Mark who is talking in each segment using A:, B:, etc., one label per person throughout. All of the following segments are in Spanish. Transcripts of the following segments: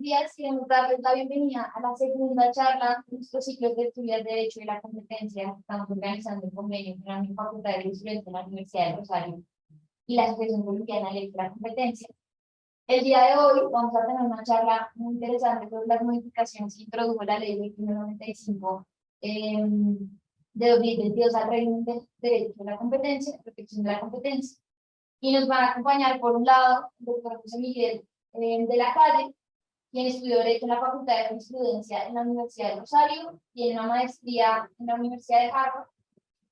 A: días. Queremos darles la bienvenida a la segunda charla de nuestro ciclo de estudios de Derecho y la Competencia. Estamos organizando el convenio con la Facultad de Derecho de la Universidad de Rosario y la Asociación Colombiana de Ley de la Competencia. El día de hoy vamos a tener una charla muy interesante sobre las modificaciones que introdujo la Ley 2195 de 2022 al régimen de Derecho de la Competencia, protección de la competencia. Y nos van a acompañar, por un lado, el doctor José Miguel de la Calle, quien estudió Derecho en la Facultad de Jurisprudencia en la Universidad de Rosario, tiene una maestría en la Universidad de Harvard,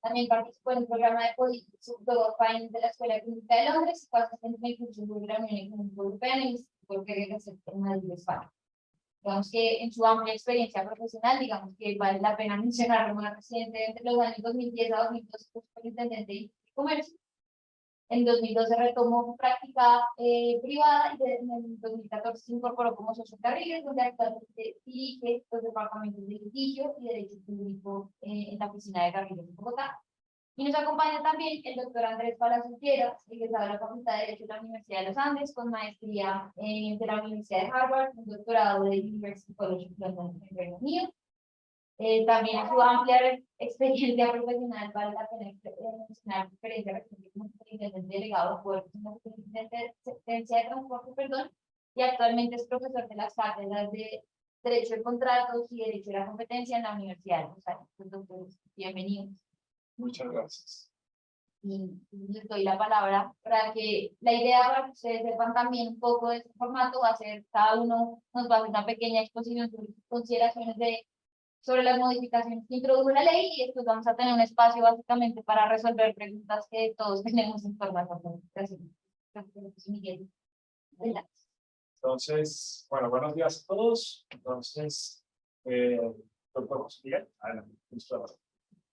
A: también participó en el programa de Postdoctoral Finance de la Escuela Clínica de Londres y fue asistente en el curso de la Unión Económica Europea en el Instituto de Regulación en Madrid, España. Digamos que en su amplia experiencia profesional, digamos que vale la pena mencionarlo, más reciente, entre los años 2010 a 2012 fue superintendente de comercio. En 2012 retomó práctica privada y en el 2014 se incorporó como socio Carriles, donde actualmente dirige los departamentos de litigio y derecho público en la oficina de Carriles de Bogotá. Y nos acompaña también el doctor Andrés Palacios Lleras, egresado de la Facultad de Derecho de la Universidad de los Andes, con maestría de la Universidad de Harvard, un doctorado de University College of London en Reino Unido. También su amplia experiencia profesional vale la pena mencionar experiencia reciente como superintendente delegado de puertos en la Superintendencia de Transporte, perdón, y actualmente es profesor de las cátedras de Derecho de Contratos y Derecho de la Competencia en la Universidad de Rosario. Doctores, bienvenidos.
B: Muchas gracias.
A: Y les doy la palabra para que la idea, para que ustedes sepan también un poco de este formato, va a ser cada uno nos va a hacer una pequeña exposición sobre sus consideraciones sobre las modificaciones que introdujo la ley y después vamos a tener un espacio básicamente para resolver preguntas que todos tenemos en torno a la modificación. Miguel, adelante.
B: Entonces, bueno, buenos días a todos. Entonces, doctor José Miguel, adelante.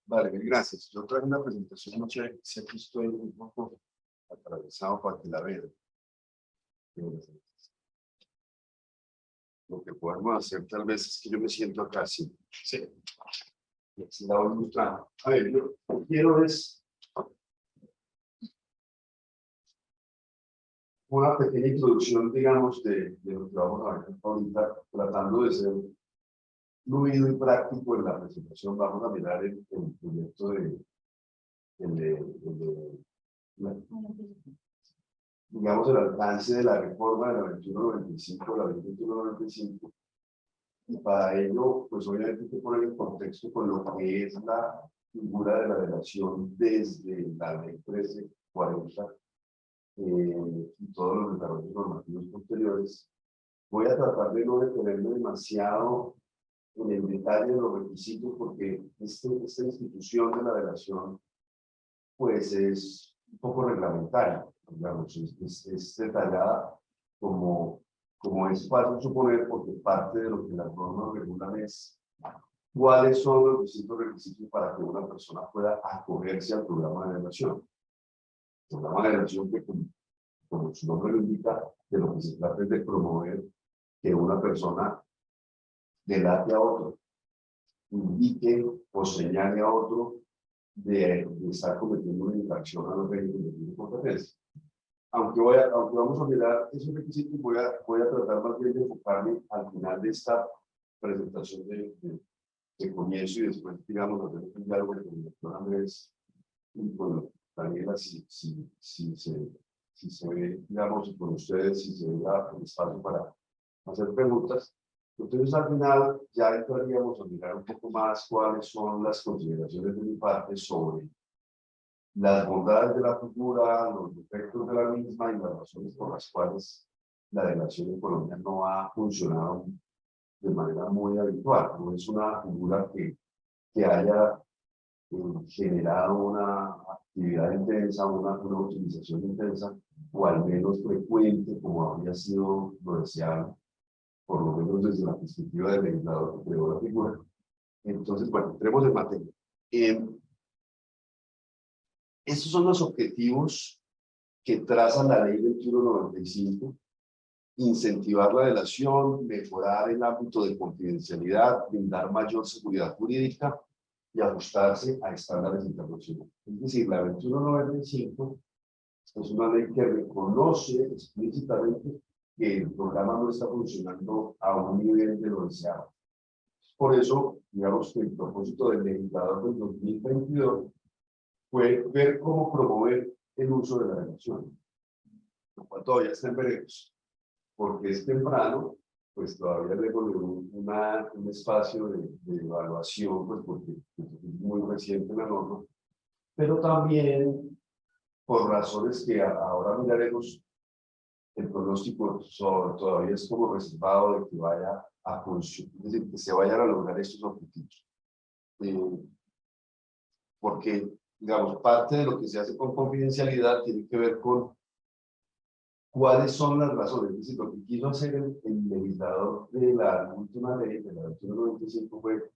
C: Vale, gracias. Yo traigo una presentación, no sé si aquí estoy un poco atravesado para que la vean. Lo que podemos hacer tal vez es que yo me siento acá, sí.
B: Sí.
C: Y así la voy mostrando. A ver, yo quiero es una pequeña introducción, digamos, de lo que vamos a ver ahorita, tratando de ser fluido y práctico en la presentación. Vamos a mirar el proyecto digamos, el alcance de la reforma de la 2195, la 2195. Y para ello, pues obviamente hay que poner en contexto con lo que es la figura de la delación desde la ley 1340 y todos los desarrollos normativos posteriores. Voy a tratar de no detenerme demasiado en el detalle de los requisitos porque esta institución de la delación pues es un poco reglamentaria, digamos, es detallada como es fácil suponer, porque parte de lo que las normas regulan es cuáles son los distintos requisitos para que una persona pueda acogerse al programa de delación. El programa de delación que, como su nombre lo indica, de lo que se trata es de promover que una persona delate a otro, indique o señale a otro de estar cometiendo una infracción a los regímenes de competencia. Aunque vamos a mirar esos requisitos, voy a tratar más bien de enfocarme al final de esta presentación de comienzo y después, digamos, hacer un diálogo con el doctor Andrés y con Daniela, si se ve, digamos, y con ustedes, si se ve el espacio para hacer preguntas. Entonces, al final, ya entraríamos a mirar un poco más cuáles son las consideraciones de mi parte sobre las bondades de la figura, los defectos de la misma y las razones por las cuales la delación en Colombia no ha funcionado de manera muy habitual. No es una figura que haya generado una actividad intensa, una utilización intensa, o al menos frecuente, como habría sido lo deseable, por lo menos desde la perspectiva del legislador que creó la figura. Entonces, bueno, entremos en materia. Estos son los objetivos que traza la ley 2195: incentivar la delación, mejorar el ámbito de confidencialidad, brindar mayor seguridad jurídica y ajustarse a estándares internacionales. Es decir, la 2195 es una ley que reconoce explícitamente que el programa no está funcionando a un nivel de lo deseado. Por eso, digamos que el propósito del legislador del 2022 fue ver cómo promover el uso de la relación. Lo cual todavía está en veremos, porque es temprano, pues todavía luego de un espacio de evaluación, pues porque es muy reciente la norma, pero también por razones que ahora miraremos, el pronóstico todavía es como reservado de que vaya a funcionar, es decir, que se vayan a lograr estos objetivos. Porque, digamos, parte de lo que se hace con confidencialidad tiene que ver con cuáles son las razones. Es decir, lo que quiso hacer el legislador de la última ley, de la 2195, fue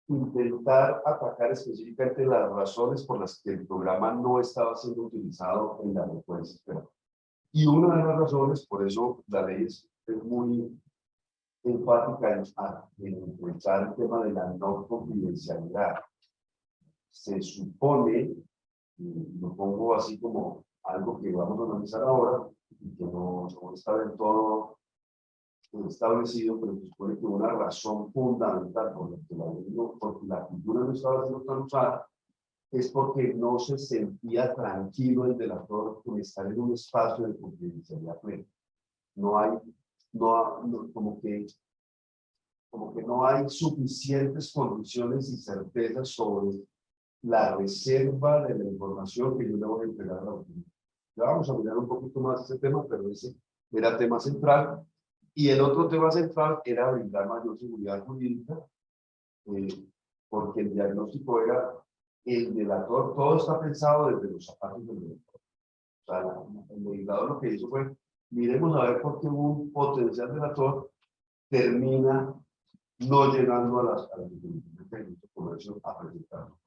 C: intentar atacar específicamente las razones por las que el programa no estaba siendo utilizado en la frecuencia esperada. Y una de las razones, por eso la ley es muy enfática en enfrentar el tema de la no confidencialidad. Se supone, y lo pongo así como algo que vamos a analizar ahora, y que no está del todo establecido, pero se supone que una razón fundamental por la que porque la cultura no estaba siendo tan usada, es porque no se sentía tranquilo el delator con estar en un espacio de confidencialidad plena. Como que no hay suficientes condiciones y certezas sobre la reserva de la información que yo le voy a entregar a la autoridad. Ya vamos a mirar un poquito más ese tema, pero ese era tema central. Y el otro tema central era brindar mayor seguridad jurídica, porque el diagnóstico era el delator, todo está pensado desde los zapatos del delator. O sea, el legislador lo que hizo fue, miremos a ver por qué un potencial delator termina no llegando a las definiciones que el comercio ha presentado.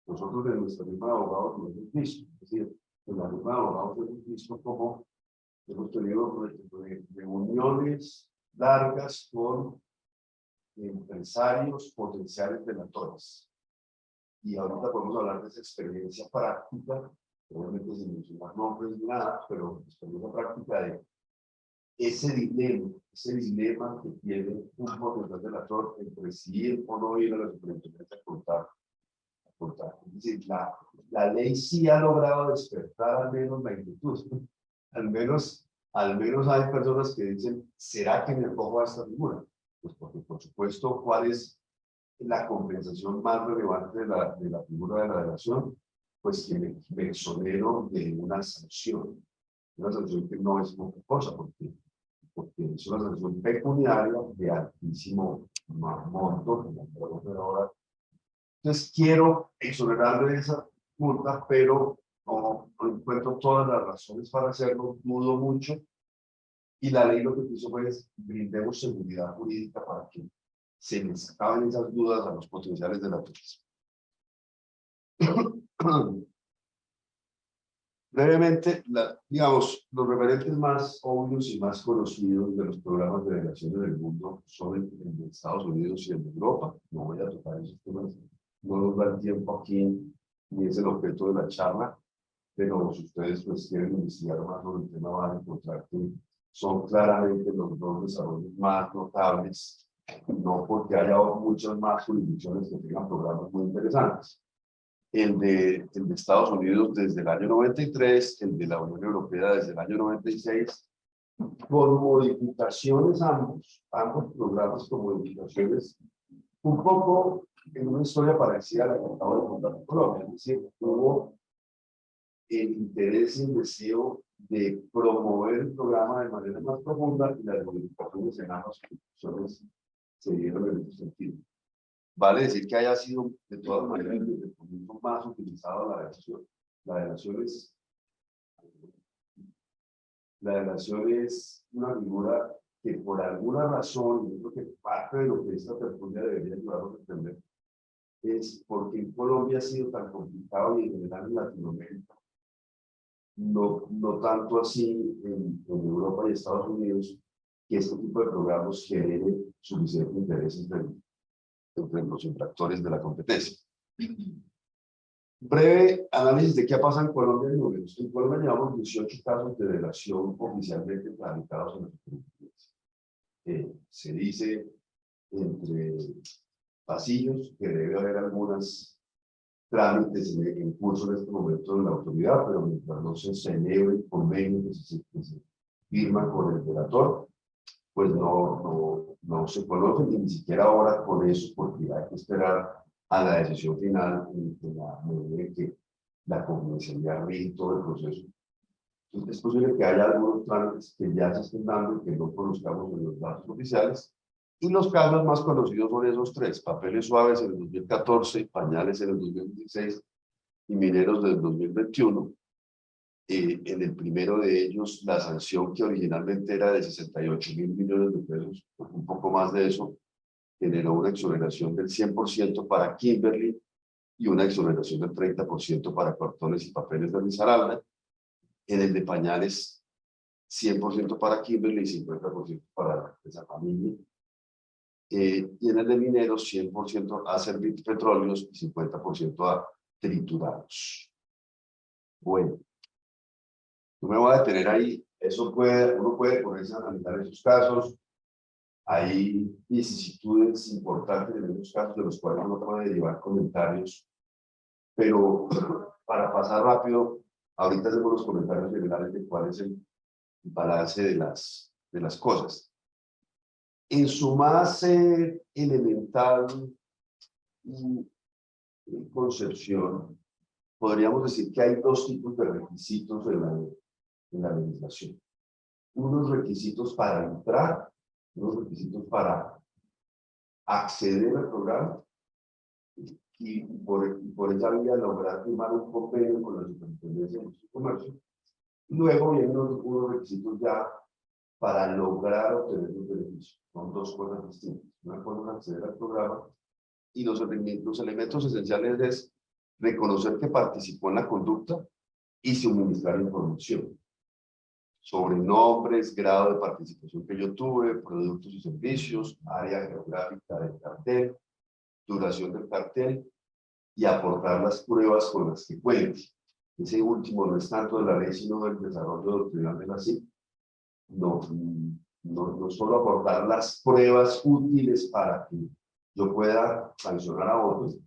C: Nosotros en nuestra firma de abogados lo hemos visto, es decir, en la firma de abogados hemos visto cómo hemos tenido reuniones largas con empresarios potenciales delatores. Y ahorita podemos hablar de esa experiencia práctica, obviamente sin mencionar nombres ni nada, pero experiencia práctica de ese dilema que tiene un potencial delator entre si ir o no ir a la superintendencia a contar. Es decir, la ley sí ha logrado despertar al menos la inquietud. Al menos hay personas que dicen, ¿será que me pongo a esta figura? Pues porque, por supuesto, ¿cuál es la compensación más relevante de la figura de la delación? Pues que me exonero de una sanción que no es poca cosa, porque es una sanción pecuniaria de altísimo monto, como ahora. Entonces quiero exonerarme de esa multa, pero no encuentro todas las razones para hacerlo, dudo mucho, y la ley lo que quiso fue brindemos seguridad jurídica para que se les acaben esas dudas a los potenciales delatores. Brevemente, digamos, los referentes más obvios y más conocidos de los programas de delación del mundo son el de Estados Unidos y el de Europa. No voy a tocar esos temas, no nos da el tiempo aquí, ni es el objeto de la charla, pero si ustedes pues quieren investigar más sobre el tema van a encontrar que son claramente los dos desarrollos más notables, no porque haya muchas más jurisdicciones que tengan programas muy interesantes. El de Estados Unidos desde el año 93, el de la Unión Europea desde el año 96, con modificaciones ambos programas con modificaciones un poco en una historia parecida a la que acabo de contar en Colombia, es decir, hubo el interés y el deseo de promover el programa de manera más profunda y las modificaciones en ambas instituciones se dieron en ese sentido. Vale decir que haya sido de todas maneras el comienzo más utilizado la delación. La delación es una figura que por alguna razón, yo creo que parte de lo que esta tertulia debería ayudarnos a entender, es porque en Colombia ha sido tan complicado y en general en Latinoamérica, no tanto así en Europa y Estados Unidos, que este tipo de programas genere suficiente interés entre los infractores de la competencia. Breve análisis de qué pasa en Colombia en números. En Colombia llevamos 18 casos de delación oficialmente tramitados en la superintendencia. Se dice entre pasillos que debe haber algunos trámites en curso en este momento en la autoridad, pero mientras no se celebre el convenio que se firma con el delator, pues no se conocen, y ni siquiera ahora con eso, porque hay que esperar a la decisión final en la medida en que la confidencialidad rige todo el proceso. Entonces, es posible que haya algunos trámites que ya se estén dando y que no conozcamos en los datos oficiales. Y los casos más conocidos son esos tres: papeles suaves en el 2014, pañales en el 2016 y mineros del 2021. En el primero de ellos, la sanción, que originalmente era de 68.000 millones de pesos, un poco más de eso, generó una exoneración del 100% para Kimberly y una exoneración del 30% para cartones y papeles de Risaralda. En el de pañales, 100% para Kimberly y 50% para esa familia. Y en el de mineros, 100% a Servit Petróleos y 50% a Triturados. Bueno, no me voy a detener ahí. Uno puede ponerse a analizar esos casos. Hay vicisitudes importantes en esos casos de los cuales uno puede llevar comentarios, pero para pasar rápido, ahorita hacemos los comentarios generales de cuál es el balance de las cosas. En su más elemental concepción, podríamos decir que hay dos tipos de requisitos en la legislación. Unos requisitos para entrar, unos requisitos para acceder al programa, y por esa vía lograr firmar un convenio con la Superintendencia de Industria y Comercio. Y luego vienen unos requisitos ya para lograr obtener los beneficios. Son dos cosas distintas. Una cosa es acceder al programa, y los elementos esenciales es reconocer que participó en la conducta y suministrar información sobre nombres, grado de participación que yo tuve, productos y servicios, área geográfica del cartel, duración del cartel, y aportar las pruebas con las que cuente. Ese último no es tanto de la ley, sino del desarrollo doctrinal de la CIC. No solo aportar las pruebas útiles para que yo pueda sancionar a otros,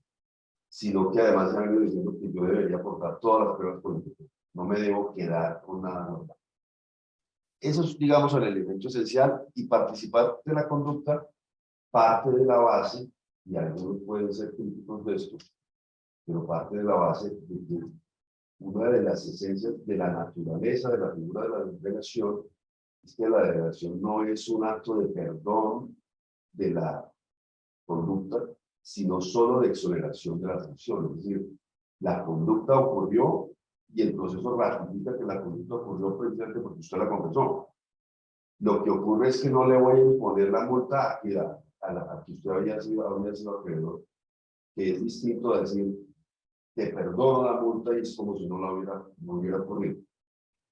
C: sino que además se ha venido diciendo que yo debería aportar todas las pruebas políticas. No me debo quedar con nada normal. Eso es, digamos, el elemento esencial, y participar de la conducta parte de la base, y algunos pueden ser críticos de esto, pero parte de la base de que una de las esencias de la naturaleza de la figura de la delegación es que la delegación no es un acto de perdón de la conducta, sino solo de exoneración de la sanción. Es decir, la conducta ocurrió y el proceso ratifica que la conducta ocurrió precisamente porque usted la confesó. Lo que ocurre es que no le voy a imponer la multa a que usted había sido acreedor, que es distinto a decir: te perdono la multa, y es como si no hubiera ocurrido.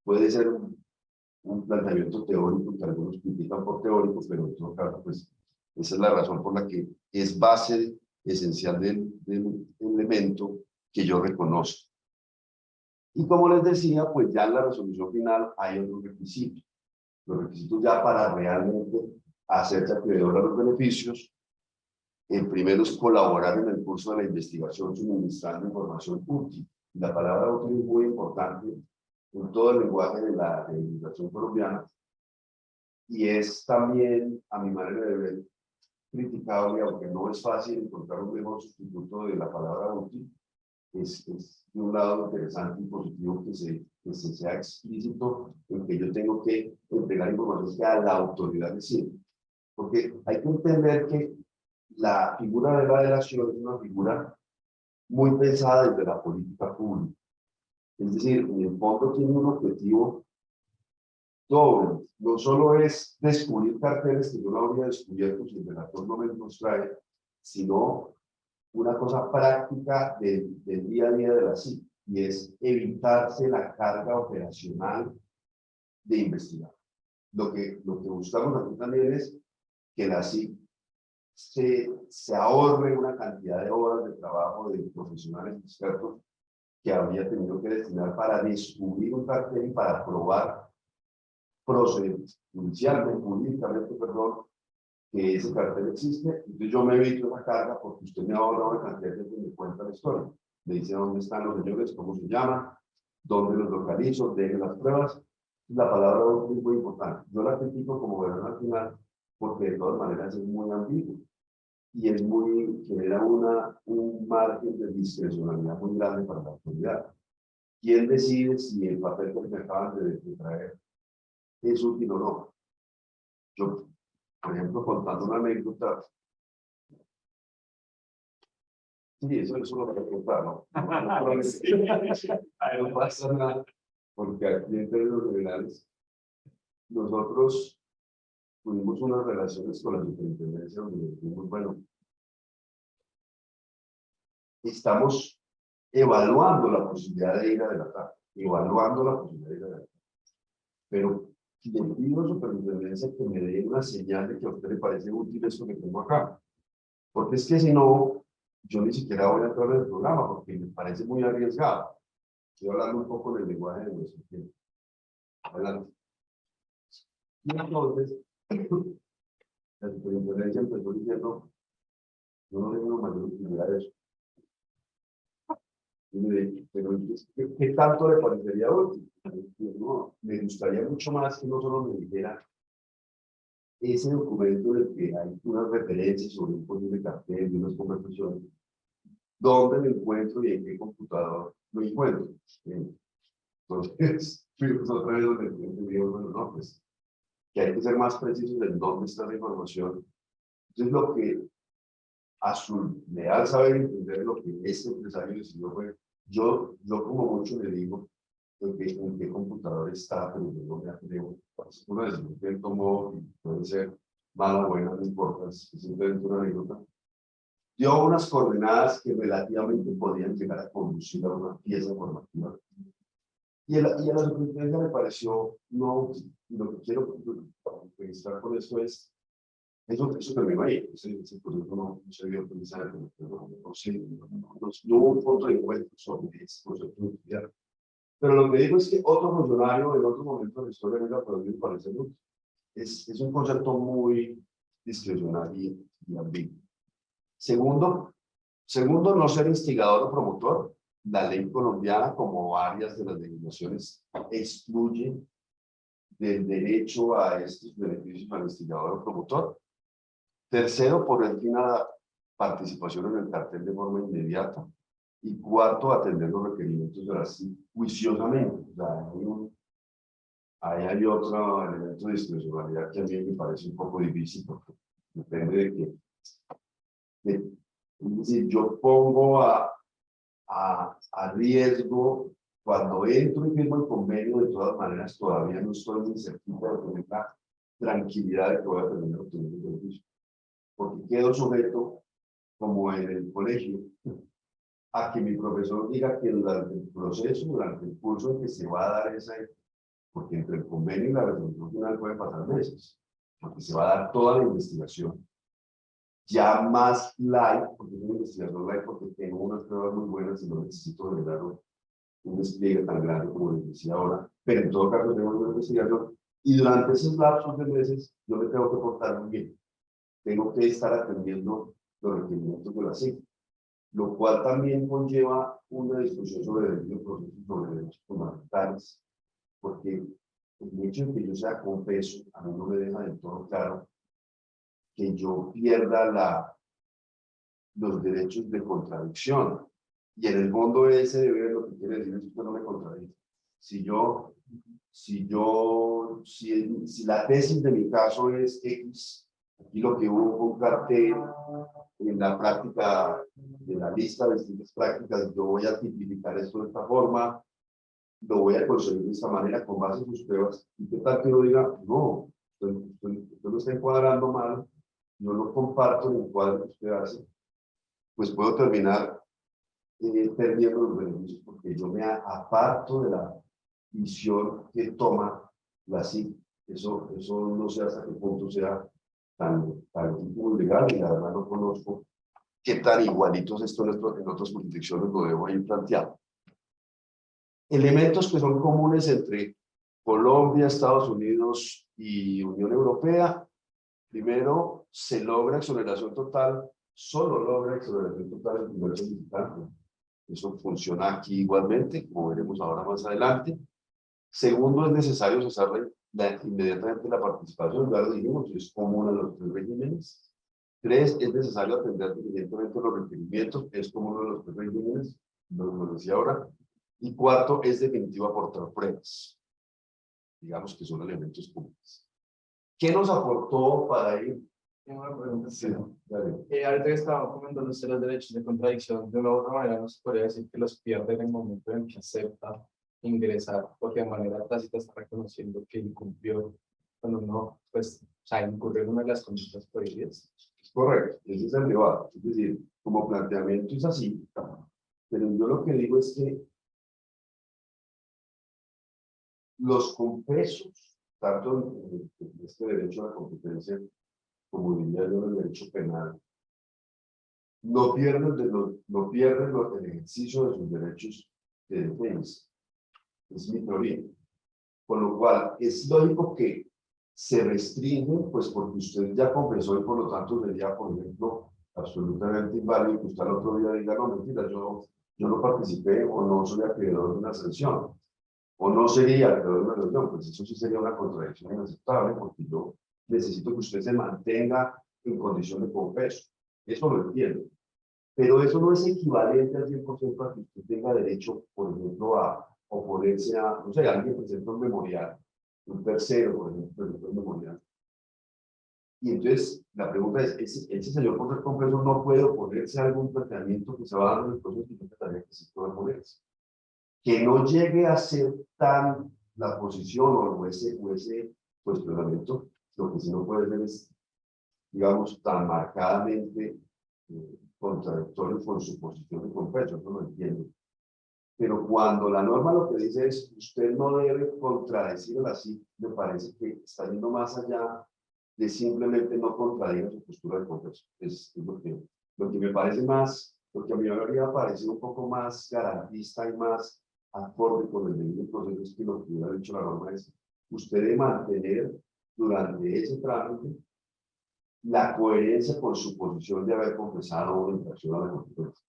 C: Puede ser un planteamiento teórico que algunos critican por teórico, pero en todo caso, pues, esa es la razón por la que es base esencial del elemento que yo reconozco. Y como les decía, pues ya en la resolución final hay otros requisitos. Los requisitos ya para realmente hacerse acreedor a los beneficios. El primero es colaborar en el curso de la investigación suministrando información útil. La palabra útil es muy importante en todo el lenguaje de la legislación colombiana, y es también, a mi manera de ver, criticable, aunque no es fácil encontrar un mejor sustituto de la palabra útil. Es de un lado interesante y positivo que se sea explícito en que yo tengo que entregar información que a la autoridad le sirve. Porque hay que entender que la figura de la delación es una figura muy pensada desde la política pública. Es decir, en el fondo tiene un objetivo doble. No solo es descubrir carteles que yo no habría descubierto si el delator no me los trae, sino una cosa práctica del día a día de la CIC, y es evitarse la carga operacional de investigar. Lo que buscamos aquí también es que la CIC se ahorre una cantidad de horas de trabajo de profesionales expertos que habría tenido que destinar para descubrir un cartel y para probar judicialmente, jurídicamente, perdón, que ese cartel existe. Entonces yo me evito esa carga porque usted me ha ahorrado una cantidad de tiempo y me cuenta la historia. Me dice dónde están los señores, cómo se llaman, dónde los localizo, dejen las pruebas. La palabra útil es muy importante. Yo la critico como gobierno nacional porque de todas maneras es muy ambiguo y es muy, genera un margen de discrecionalidad muy grande para la autoridad. ¿Quién decide si el papel que me acaban de traer es útil o no? Yo, por ejemplo, contando una anécdota, sí, eso lo voy a contar, ¿no? No pasa nada, porque aquí en términos generales, nosotros tuvimos unas relaciones con la superintendencia donde decimos, bueno, estamos evaluando la posibilidad de ir a delatar, evaluando la posibilidad de ir a delatar. Pero le pido a superintendencia que me dé una señal de que a usted le parece útil esto que tengo acá. Porque es que si no, yo ni siquiera voy a entrar en el programa porque me parece muy arriesgado. Estoy hablando un poco del lenguaje de nuestro tiempo. Adelante. Y entonces, la superintendencia empezó diciendo, yo no tengo mayor utilidad de eso. Y me dije, pero ¿qué tanto le parecería útil? No, me gustaría mucho más que no solo me dijera ese documento en el que hay unas referencias sobre un posible cartel y unas conversaciones, dónde lo encuentro y en qué computador lo encuentro. Entonces, fuimos otra vez donde el cliente dijo, bueno, no, pues, que hay que ser más precisos en dónde está la información. Entonces, lo que a su leal saber entender lo que este empresario decidió fue, yo como mucho le digo en qué computador está, pero yo no me atrevo. Es una decisión que él tomó y puede ser mala o buena, no importa, es simplemente una anécdota. Dio unas coordenadas que relativamente podían llegar a conducir a una pieza formativa. Y a la superintendencia me pareció no útil. Y lo que quiero registrar con esto es, eso terminó ahí. Ese proceso no se dio utilizar, no hubo un punto de encuentro sobre ese proceso de utilidad. Pero lo que digo es que otro funcionario en otro momento de la historia me la podría parecer útil. Es un concepto muy discrecional y ambiguo. Segundo, no ser instigador o promotor. La ley colombiana, como varias de las legislaciones, excluye del derecho a estos beneficios al instigador o promotor. Tercero, poner fin a la participación en el cartel de forma inmediata. Y cuarto, atender los requerimientos de la CIC juiciosamente. O sea, ahí hay otro elemento de discrecionalidad que a mí me parece un poco difícil, porque depende de que es decir, yo pongo a riesgo, cuando entro y firmo el convenio, de todas maneras todavía no estoy muy cerquita de tener la tranquilidad de que voy a terminar obteniendo el beneficio. Porque quedo sujeto, como en el colegio, a que mi profesor diga que durante el proceso, durante el curso en que se va a dar esa, porque entre el convenio y la resolución final pueden pasar meses, porque se va a dar toda la investigación ya más light, porque es una investigación light, porque tengo unas pruebas muy buenas y no necesito generar un despliegue tan grande como les decía ahora, pero en todo caso tengo una investigación y durante esos lapsos de meses yo me tengo que portar muy bien, tengo que estar atendiendo los requerimientos de la CIC, lo cual también conlleva una discusión sobre el debido proceso sobre derechos fundamentales, porque el hecho de que yo sea confeso a mí no me deja del todo claro que yo pierda los derechos de contradicción. Y en el fondo ese deber lo que quiere decir es que usted no me contradice. Si la tesis de mi caso es X, aquí lo que hubo fue un cartel en la práctica, de la lista de distintas prácticas, yo voy a tipificar esto de esta forma, lo voy a conseguir de esta manera con base en sus pruebas, y qué tal que uno diga, no, usted lo está encuadrando mal, no lo comparto en el cuadro que usted hace, pues puedo terminar perdiendo los beneficios porque yo me aparto de la visión que toma la CIC. Eso no sé hasta qué punto sea tan legal y la verdad no conozco qué tan igualitos esto en otras jurisdicciones lo debo ir planteando. Elementos que son comunes entre Colombia, Estados Unidos y Unión Europea. Primero, se logra exoneración total, solo logra exoneración total en ingresos digitales. Eso funciona aquí igualmente, como veremos ahora más adelante. Segundo, es necesario cesar inmediatamente la participación, ya lo dijimos, es común a los tres regímenes. Tres, es necesario atender diligentemente los requerimientos, es común a los tres regímenes, lo decía ahora. Y cuarto, es definitivo aportar pruebas. Digamos que son elementos comunes. ¿Qué nos aportó para ir?
D: Tengo una pregunta.
C: Sí, dale.
D: Ahorita que estaba comentando usted los derechos de contradicción, de una u otra manera no se podría decir que los pierde en el momento en que acepta ingresar, porque de manera tácita está reconociendo que incumplió cuando uno, pues, o sea, incurrió en una de las conductas prohibidas.
C: Correcto, ese es el debate. Es decir, como planteamiento es así, pero yo lo que digo es que los confesos, tanto en este derecho a la competencia, como diría yo en el derecho penal, no pierden el ejercicio de sus derechos de defensa. Es mi teoría. Con lo cual, es lógico que se restringen, pues porque usted ya confesó y por lo tanto sería, por ejemplo, absolutamente inválido que usted al otro día diga, no, mentira, yo no participé o no soy acreedor de una sanción, o no sería acreedor de una sanción, pues eso sí sería una contradicción inaceptable, porque yo necesito que usted se mantenga en condición de confeso. Eso lo entiendo. Pero eso no es equivalente al 100% a que usted tenga derecho, por ejemplo, a oponerse a, no sé, alguien presenta un memorial, un tercero, por ejemplo, presenta un memorial. Y entonces, la pregunta es, ese señor por ser confeso no puede oponerse a algún planteamiento que se va dando en el proceso, sino que también que sí puede oponerse. Que no llegue a ser tan la posición o ese cuestionamiento, lo que sí no puede ser es, digamos, tan marcadamente contradictorio con su posición de confeso, no lo entiendo. Pero cuando la norma lo que dice es usted no debe contradecirla así, me parece que está yendo más allá de simplemente no contradiga su postura de confeso. Es lo que me parece más, porque a mí me habría parecido un poco más garantista y más acorde con el debido proceso, es que lo que hubiera dicho la norma es usted debe mantener durante ese trámite la coherencia con su posición de haber confesado una infracción a la competencia,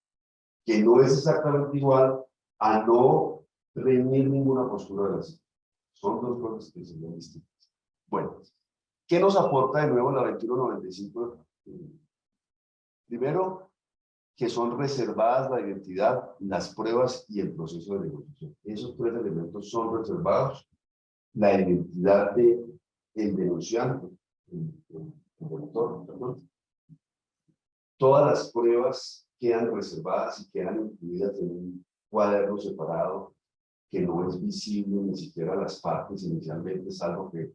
C: que no es exactamente igual a no reñir ninguna postura de las. Son dos cosas que serían distintas. Bueno, ¿qué nos aporta de nuevo la 2195? Primero, que son reservadas la identidad, las pruebas y el proceso de negociación. Esos tres elementos son reservados. La identidad del denunciante, el denunciador, perdón. Todas las pruebas quedan reservadas y quedan incluidas en un cuaderno separado que no es visible ni siquiera a las partes inicialmente, salvo que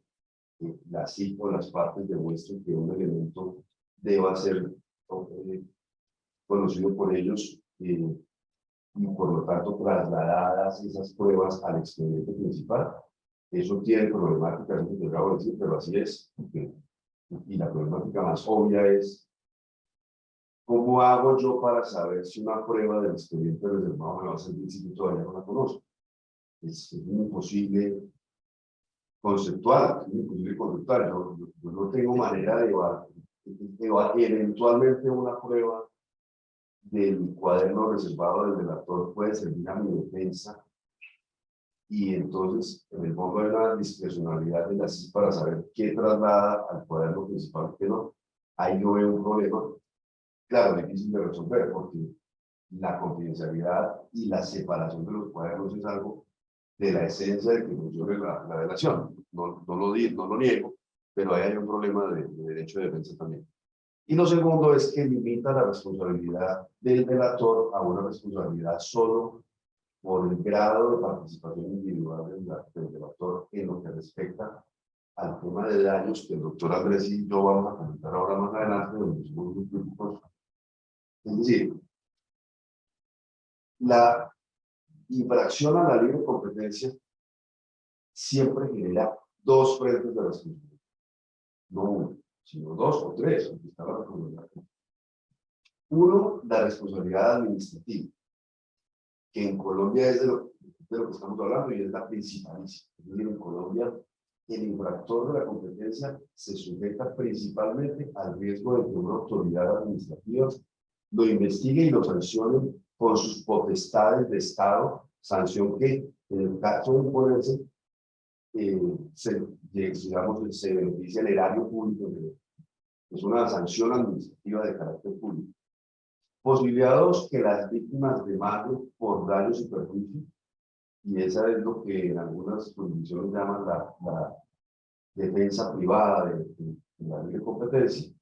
C: las CIP o las partes demuestren que un elemento deba ser conocido por ellos y por lo tanto trasladadas esas pruebas al expediente principal. Eso tiene problemáticas, eso te acabo de decir, pero así es. Y la problemática más obvia es ¿cómo hago yo para saber si una prueba del expediente reservado me va a servir si yo todavía no la conozco? Es imposible conceptual, es imposible conceptual. Yo no tengo manera de evaluar eventualmente una prueba del cuaderno reservado del delator puede servir a mi defensa y entonces en el fondo hay una discrecionalidad de la CIS para saber qué traslada al cuaderno principal y qué no. Ahí yo veo un problema, claro, difícil de resolver porque la confidencialidad y la separación de los cuadernos es algo de la esencia de que funcione la relación. No lo niego, pero ahí hay un problema de derecho de defensa también. Y lo segundo es que limita la responsabilidad del delator a una responsabilidad solo por el grado de participación individual del delator en lo que respecta al tema de daños que el doctor Andrés y yo vamos a comentar ahora más adelante, donde somos muy críticos. Es decir, la infracción a la libre competencia siempre genera dos frentes de responsabilidad. No uno, sino dos o tres, aunque está la responsabilidad. Uno, la responsabilidad administrativa, que en Colombia es de lo de lo que estamos hablando y es la principalísima. Es decir, en Colombia, el infractor de la competencia se sujeta principalmente al riesgo de que una autoridad administrativa lo investigue y lo sancione con sus potestades de Estado, sanción que, en el caso de imponerse, digamos, se beneficia el erario público. Es una sanción administrativa de carácter público. Posibilidad 2, que las víctimas demanden por daños y perjuicios, y esa es lo que en algunas jurisdicciones llaman la defensa privada de la libre competencia,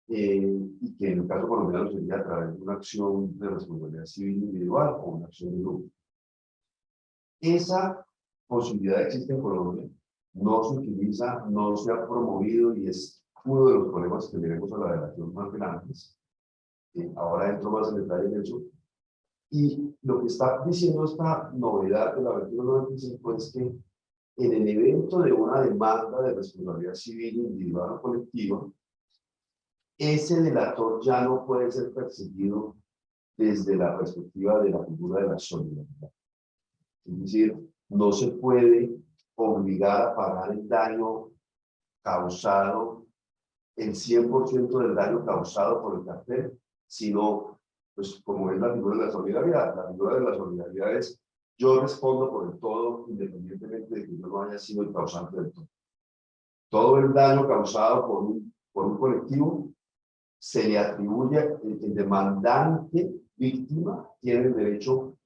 C: y que en el caso colombiano sería a través de una acción de responsabilidad civil individual o una acción de grupo. Esa posibilidad existe en Colombia, no se utiliza, no se ha promovido y es uno de los problemas que tenemos a la relación más grandes. Ahora entro más en detalle en eso. Y lo que está diciendo esta novedad de la 2195 es que en el evento de una demanda de responsabilidad civil individual o colectiva, ese delator ya no puede ser perseguido desde la perspectiva de la figura de la solidaridad. Es decir, no se puede obligar a pagar el daño causado, el 100% del daño causado por el cartel, sino, pues como es la figura de la solidaridad. La figura de la solidaridad es: yo respondo por el todo, independientemente de que yo no haya sido el causante del todo. Todo el daño causado por un colectivo se le atribuye, el demandante víctima tiene el derecho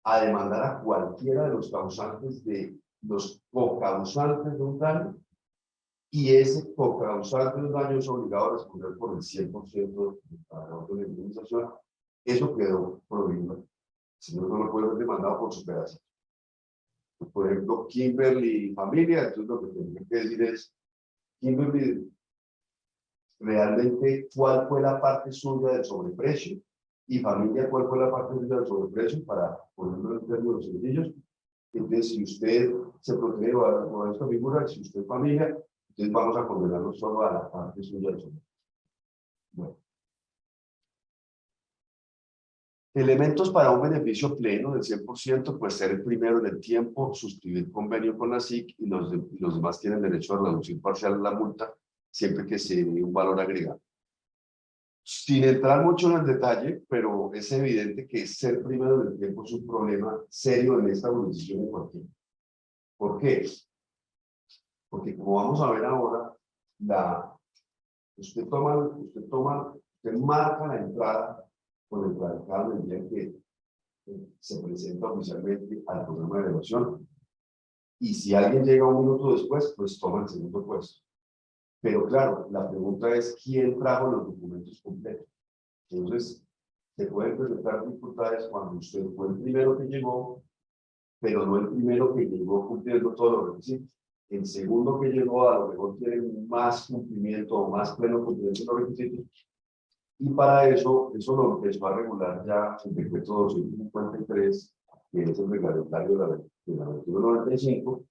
C: a demandar a cualquiera de los causantes, de los co-causantes de un daño, y ese co-causante de un daño es obligado a responder por el 100% de la indemnización. Eso quedó prohibido. Si no, no puede ser demandado por su pedacito. Por ejemplo, Kimberly y familia, entonces lo que tendría que decir es: Kimberly, realmente, ¿cuál fue la parte suya del sobreprecio? Y familia, ¿cuál fue la parte suya del sobreprecio? Para ponerlo en términos sencillos. Entonces, si usted se protege por esta figura, si usted familia, entonces vamos a condenarlo solo a la parte suya del sobreprecio. Bueno. Elementos para un beneficio pleno del 100%, pues ser el primero en el tiempo, suscribir convenio con la SIC, y los demás tienen derecho a reducir parcial la multa, siempre que se dé un valor agregado. Sin entrar mucho en el detalle, pero es evidente que ser primero en el tiempo es un problema serio en esta jurisdicción en cualquiera. ¿Por qué? Porque como vamos a ver ahora, usted marca la entrada con el radical el día que se presenta oficialmente al programa de evaluación, y si alguien llega un minuto después, pues toma el segundo puesto. Pero claro, la pregunta es: ¿quién trajo los documentos completos? Entonces, se pueden presentar dificultades cuando usted fue el primero que llegó, pero no el primero que llegó cumpliendo todos los requisitos. El segundo que llegó a lo mejor tiene más cumplimiento o más pleno cumplimiento de los requisitos, y para eso lo empezó a regular ya el decreto 253, que es el reglamentario de la 2195,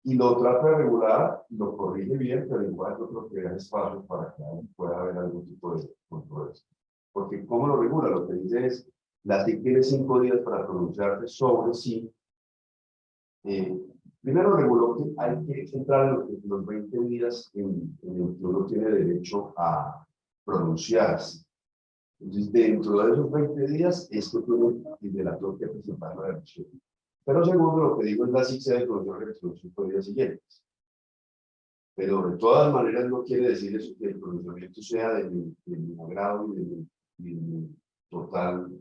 C: y lo trata de regular, lo corrige bien, pero igual yo creo que da espacio para que pueda haber algún tipo de controversia. Porque ¿cómo lo regula? Lo que dice es: la SIC tiene 5 días para pronunciarse sobre si. Primero reguló que hay que entrar en los 20 días en el que uno tiene derecho a pronunciarse. Entonces, dentro de esos 20 días es que tiene el delator que presentar la denuncia. Pero segundo, lo que digo es: la SIC se debe pronunciar en los 5 días siguientes. Pero de todas maneras no quiere decir eso que el pronunciamiento sea de mi agrado y de mi total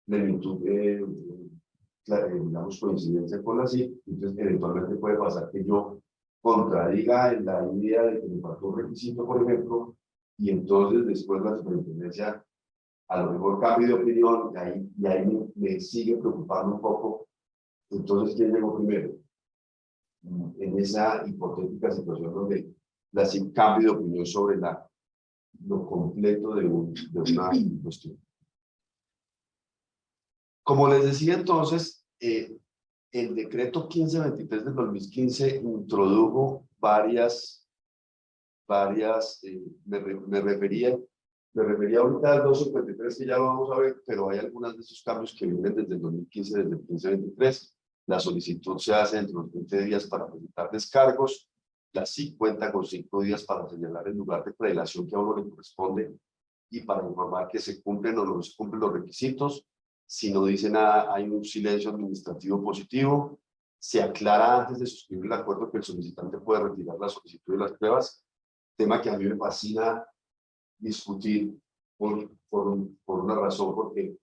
C: plenitud, digamos, coincidencia con la SIC. Entonces, eventualmente puede pasar que yo contradiga en la idea de que me faltó un requisito, por ejemplo, y entonces después la superintendencia a lo mejor cambie de opinión, y ahí me sigue preocupando un poco. Entonces, ¿quién llegó primero? En esa hipotética situación donde la SIC cambie de opinión sobre lo completo de una cuestión. Como les decía entonces, el decreto 1523 del 2015 introdujo me refería ahorita al 253, que ya lo vamos a ver, pero hay algunos de esos cambios que vienen desde el 2015, desde el 1523. La solicitud se hace dentro de los 20 días para presentar descargos. La SIC cuenta con 5 días para señalar el lugar de prelación que a uno le corresponde y para informar que se cumplen o no se cumplen los requisitos. Si no dice nada, hay un silencio administrativo positivo. Se aclara antes de suscribir el acuerdo que el solicitante puede retirar la solicitud de las pruebas, tema que a mí me fascina discutir por una razón, porque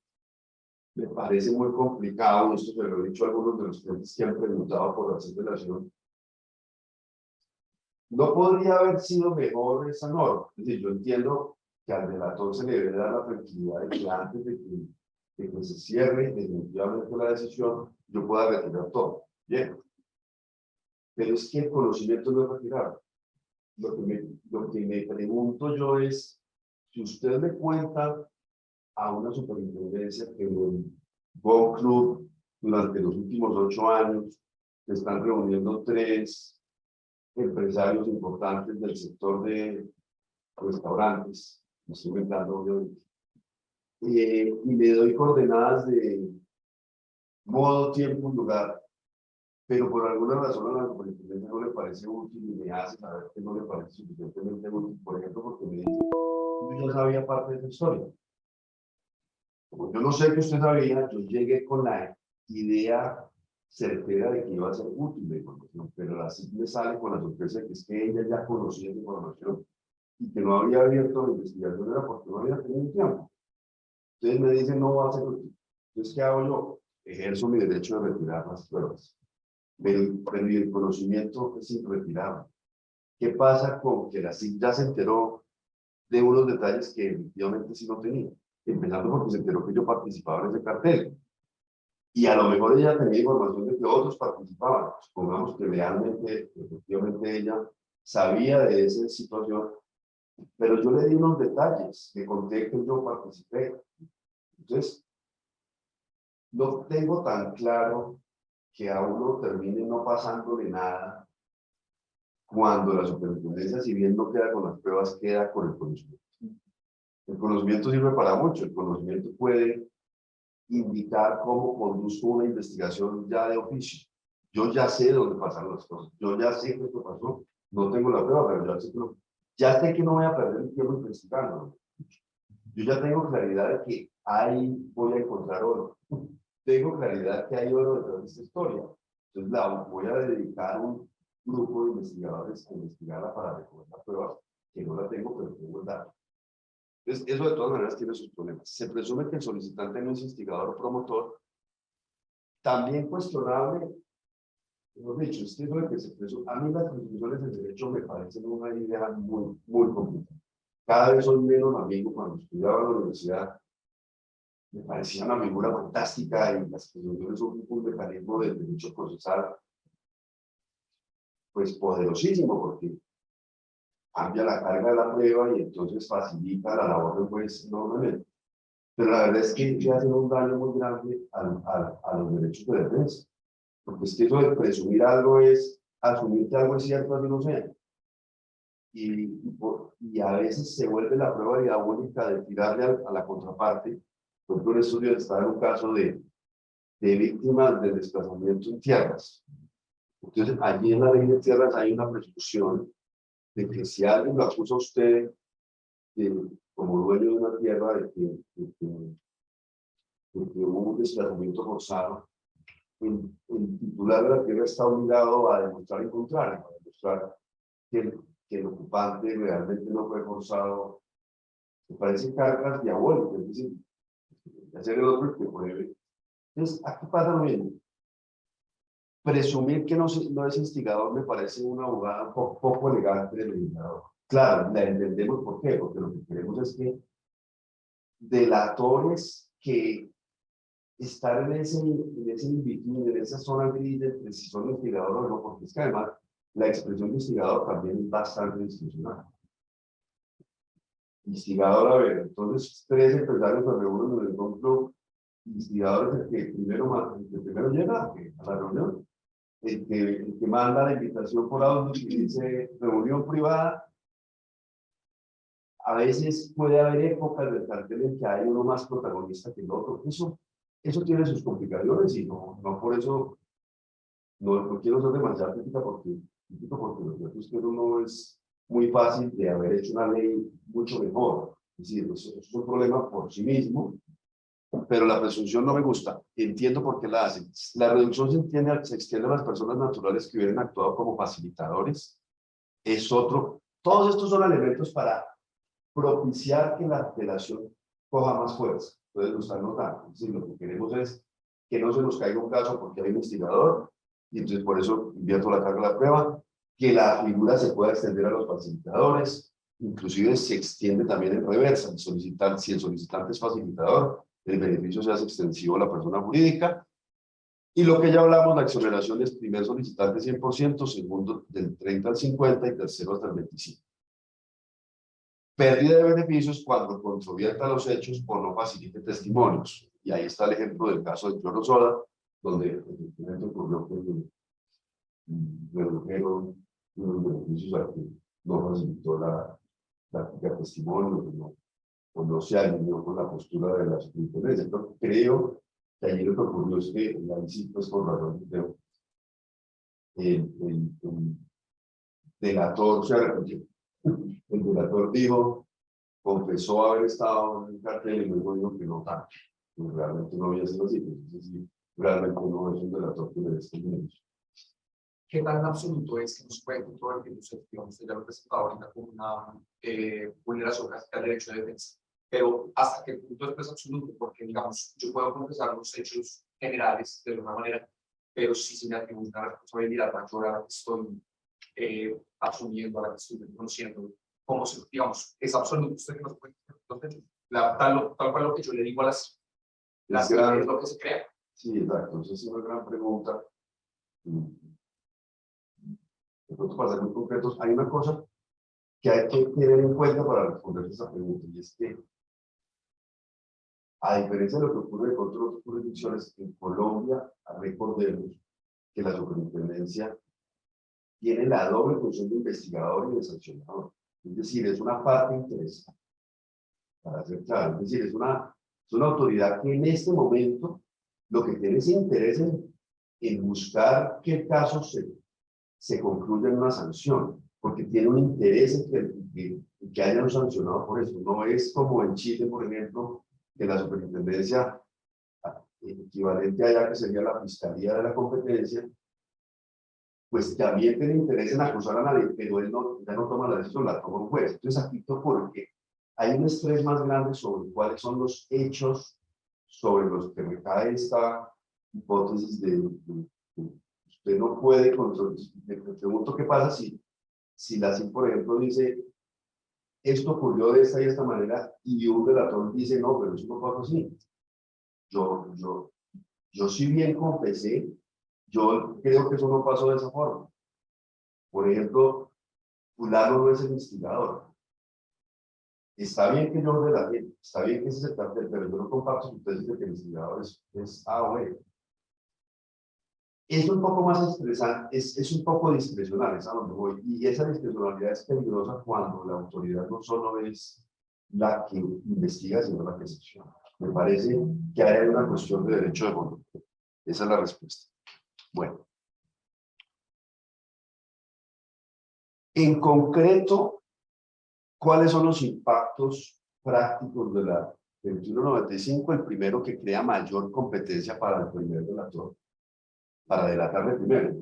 C: me parece muy complicado, y esto se lo he dicho a algunos de los clientes que han preguntado por la relación. No podría haber sido mejor esa norma. Es decir, yo entiendo que al relator se le debe dar la tranquilidad de que antes de que se cierre definitivamente la decisión, yo pueda retirar todo. Bien. Pero es que el conocimiento no es retirado. Lo que me pregunto yo es, si usted le cuenta a una superintendencia que en el Go Club durante los últimos 8 años se están reuniendo 3 empresarios importantes del sector de restaurantes, me estoy inventando obviamente, y le doy coordenadas de modo, tiempo y lugar, pero por alguna razón a la superintendencia no le parece útil y me hace saber que no le parece suficientemente útil, por ejemplo, porque me dice, yo ya sabía parte de esa historia. Como yo no sé que usted sabía, yo llegué con la idea certera de que iba a ser útil la información, pero así me sale con la sorpresa de que es que ella ya conocía la información y que no había abierto la investigación era porque no había tenido tiempo. Entonces me dicen no va a ser útil. Entonces, ¿qué hago yo? Ejerzo mi derecho de retirar las pruebas. Pero el conocimiento es irretirable. ¿Qué pasa con que la CIC ya se enteró de unos detalles que efectivamente sí no tenía? Empezando porque se enteró que yo participaba en ese cartel. Y a lo mejor ella tenía información de que otros participaban. Supongamos que realmente, efectivamente, ella sabía de esa situación, pero yo le di unos detalles, le conté que yo participé. Entonces, no tengo tan claro que a uno termine no pasándole nada cuando la superintendencia, si bien no queda con las pruebas, queda con el conocimiento. El conocimiento sirve para mucho. El conocimiento puede indicar cómo conduzco una investigación ya de oficio. Yo ya sé dónde pasaron las cosas. Yo ya sé que esto pasó. No tengo la prueba, pero ya sé que no voy a perder el tiempo investigando. Yo ya tengo claridad de que ahí voy a encontrar oro. Tengo claridad que hay oro detrás de esta historia. Entonces voy a dedicar un grupo de investigadores a investigarla para recoger la prueba, que no la tengo, pero tengo el dato. Entonces, eso de todas maneras tiene sus problemas. Se presume que el solicitante no es instigador o promotor. También cuestionable, hemos dicho, es que eso de que se presume, a mí las presunciones del derecho me parecen una idea muy, muy complicada. Cada vez soy menos amigo. Cuando estudiaba en la universidad, me parecía una figura fantástica y las presunciones son un mecanismo del derecho procesal, pues poderosísimo, porque cambia la carga de la prueba y entonces facilita la labor del juez enormemente. Pero la verdad es que le hacen un daño muy grande a los derechos de defensa. Porque es que eso de presumir algo es asumir que algo es cierto, así no sea. Y a veces se vuelve la prueba diabólica de tirarle a la contraparte. Por ejemplo, un estudio está en un caso de víctimas de desplazamiento en tierras. Entonces, allí en la ley de tierras hay una presunción de que si alguien lo acusa a usted como dueño de una tierra de que hubo un desplazamiento forzado, el titular de la tierra está obligado a demostrar el contrario, a demostrar que el ocupante realmente no fue forzado. Me parecen cargas diabólicas, es decir, hacer el otro que puede. Entonces, aquí pasa lo mismo. Presumir que no es instigador me parece una abogada poco elegante del legislador. Claro, la entendemos por qué, porque lo que queremos es que delatores que están en ese in-between, en esa zona gris de si son instigadores o no, porque es que además la expresión de instigador también es bastante disfuncional. Instigador, a ver, entonces 3 empresarios se reúnen en el club. Instigador es el que primero llega a la reunión, el que manda la invitación por audio y dice reunión privada. A veces puede haber épocas del cartel en que hay uno más protagonista que el otro. Eso tiene sus complicaciones y no por eso no quiero ser demasiado crítico porque lo cierto es que no es muy fácil de haber hecho una ley mucho mejor. Es decir, eso es un problema por sí mismo, pero la presunción no me gusta. Entiendo por qué la hacen. La reducción se extiende a las personas naturales que hubieran actuado como facilitadores. Es otro. Todos estos son elementos para propiciar que la apelación coja más fuerza. Entonces lo están notando. Es decir, lo que queremos es que no se nos caiga un caso porque hay investigador, y entonces por eso invierto la carga de la prueba, que la figura se pueda extender a los facilitadores, inclusive se extiende también en reversa. Si el solicitante es facilitador, el beneficio se hace extensivo a la persona jurídica. Y lo que ya hablamos, la exoneración es primer solicitante 100%, segundo del 30 al 50 y tercero hasta el 25. Pérdida de beneficios cuando controvierta los hechos o no facilite testimonios. Y ahí está el ejemplo del caso de Cloro Soda, donde efectivamente ocurrió que redujeron unos beneficios a que no facilitó la práctica de testimonio, o no se alineó con la postura de la superintendencia. Pero creo que allí lo que ocurrió es que la ICI, pues con razón, creo, el delator, o sea, el delator dijo, confesó haber estado en el cartel y luego dijo que no tanto. Pues realmente no había sido así. Entonces, sí, realmente no es un delator que merezca el derecho.
E: ¿Qué tan absoluto es que nos puede controlar que usted, digamos, ya lo presentado ahorita como una vulneración casi al derecho de defensa? Pero hasta qué punto es pues, absoluto, porque digamos, yo puedo confesar los hechos generales de alguna manera, pero si se me atribuye una responsabilidad mayor a la que estoy asumiendo, a la que estoy reconociendo, como si, digamos, es absoluto usted que nos puede entonces, tal cual lo que yo le digo a las es lo que se crea.
C: Sí, exacto. Entonces es una gran pregunta. De pronto, para ser muy concretos, hay una cosa que hay que tener en cuenta para responder esa pregunta, y es que, a diferencia de lo que ocurre con otras jurisdicciones, en Colombia, recordemos que la superintendencia tiene la doble función de investigador y de sancionador. Es decir, es una parte interesada, para ser claro. Es decir, es una autoridad que en este momento lo que tiene es interés en buscar que el caso se concluya en una sanción, porque tiene un interés en que haya un sancionado por eso. No es como en Chile, por ejemplo, que la superintendencia equivalente allá, que sería la Fiscalía de la Competencia, pues también tiene interés en acusar a nadie, pero él ya no toma la decisión, la toma un juez. Entonces aquí porque hay un estrés más grande sobre cuáles son los hechos sobre los que recae esta hipótesis de usted no puede controlar. Me pregunto qué pasa si la CIC, por ejemplo, dice esto ocurrió de esta y esta manera, y un relator dice no, pero eso no pasó así. Yo si bien confesé, yo creo que eso no pasó de esa forma. Por ejemplo, fulano no es el instigador. Está bien que yo relaté, está bien que ese es el cartel, pero yo no comparto su tesis de que el instigador es A o B. Es un poco más estresante, es un poco discrecional, es a donde voy. Y esa discrecionalidad es peligrosa cuando la autoridad no solo es la que investiga, sino la que sanciona. Me parece que hay una cuestión de derecho de fondo. Esa es la respuesta. Bueno. En concreto, ¿cuáles son los impactos prácticos de la 2195? El primero, que crea mayor competencia para el primer delator, para delatarle primero.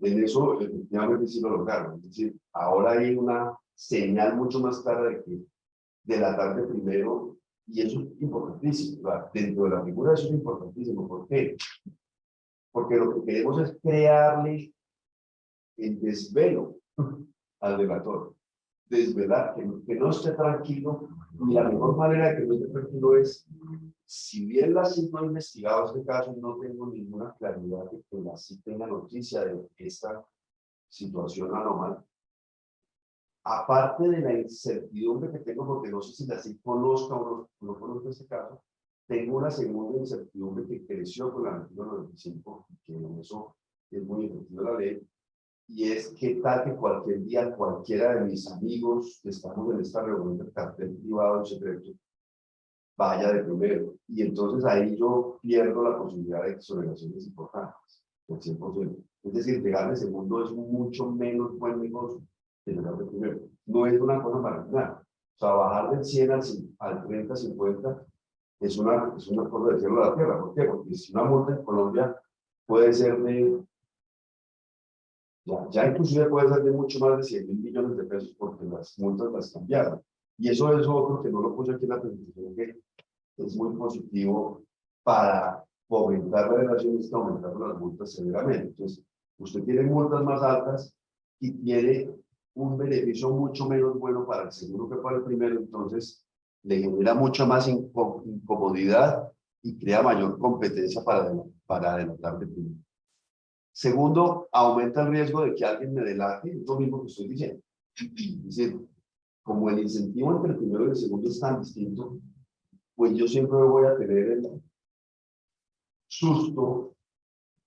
C: En eso, efectivamente, sí lo lograron. Es decir, ahora hay una señal mucho más clara de que delatarte primero, y eso es importantísimo, ¿verdad? Dentro de la figura eso es importantísimo. ¿Por qué? Porque lo que queremos es crearle el desvelo al delator. Desvelar, que no esté tranquilo, y la mejor manera de que no esté tranquilo es, si bien la CIC no ha investigado este caso, no tengo ninguna claridad de que la CIC tenga noticia de esta situación anormal. Aparte de la incertidumbre que tengo, porque no sé si la CIC conozca o no conozca este caso, tengo una segunda incertidumbre que creció con la 2195, que en eso es muy efectiva la ley, y es que tal que cualquier día cualquiera de mis amigos que estamos en esta reunión del cartel privado en secreto vaya de primero, y entonces ahí yo pierdo la posibilidad de exoneraciones importantes. el 100%. Es decir, llegar de segundo es mucho menos buen negocio que llegar de primero. No es una cosa marginal. O sea, bajar del 100 al 30, 50 es una cosa de cielo a la tierra. ¿Por qué? Porque si una multa en Colombia puede ser de, ya inclusive puede ser de mucho más de 100.000 millones de pesos porque las multas las cambiaron. Y eso es otro que no lo puse aquí en la presentación, que es muy positivo para fomentar la relación, es aumentar las multas severamente. Entonces, usted tiene multas más altas y tiene un beneficio mucho menos bueno para el seguro que para el primero, entonces le genera mucha más incomodidad y crea mayor competencia para adelantar de primero. Segundo, aumenta el riesgo de que alguien me delate, es lo mismo que estoy diciendo. Es decir, como el incentivo entre el primero y el segundo es tan distinto, pues yo siempre voy a tener el susto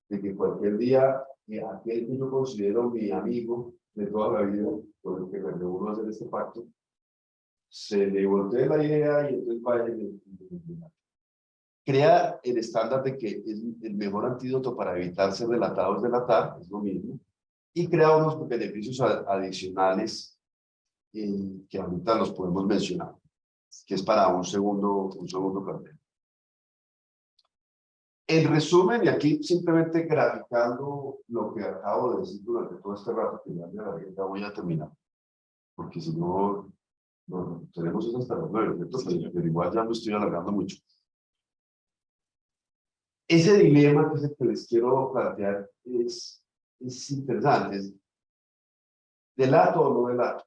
C: de que cualquier día aquel que yo considero mi amigo de toda la vida, con el que me reúno a hacer este pacto, se le voltee la idea y entonces vaya crea el estándar de que es el mejor antídoto para evitar ser delatado es delatar, es lo mismo, y crea unos beneficios adicionales que ahorita los podemos mencionar, que es para un segundo cartel. En resumen, y aquí simplemente graficando lo que acabo de decir durante todo este rato, que ya voy a terminar, porque si no, tenemos eso hasta las 9, ¿cierto? Pero igual ya me estoy alargando mucho. Ese dilema que es el que les quiero plantear es interesante. Es, ¿delato o no delato?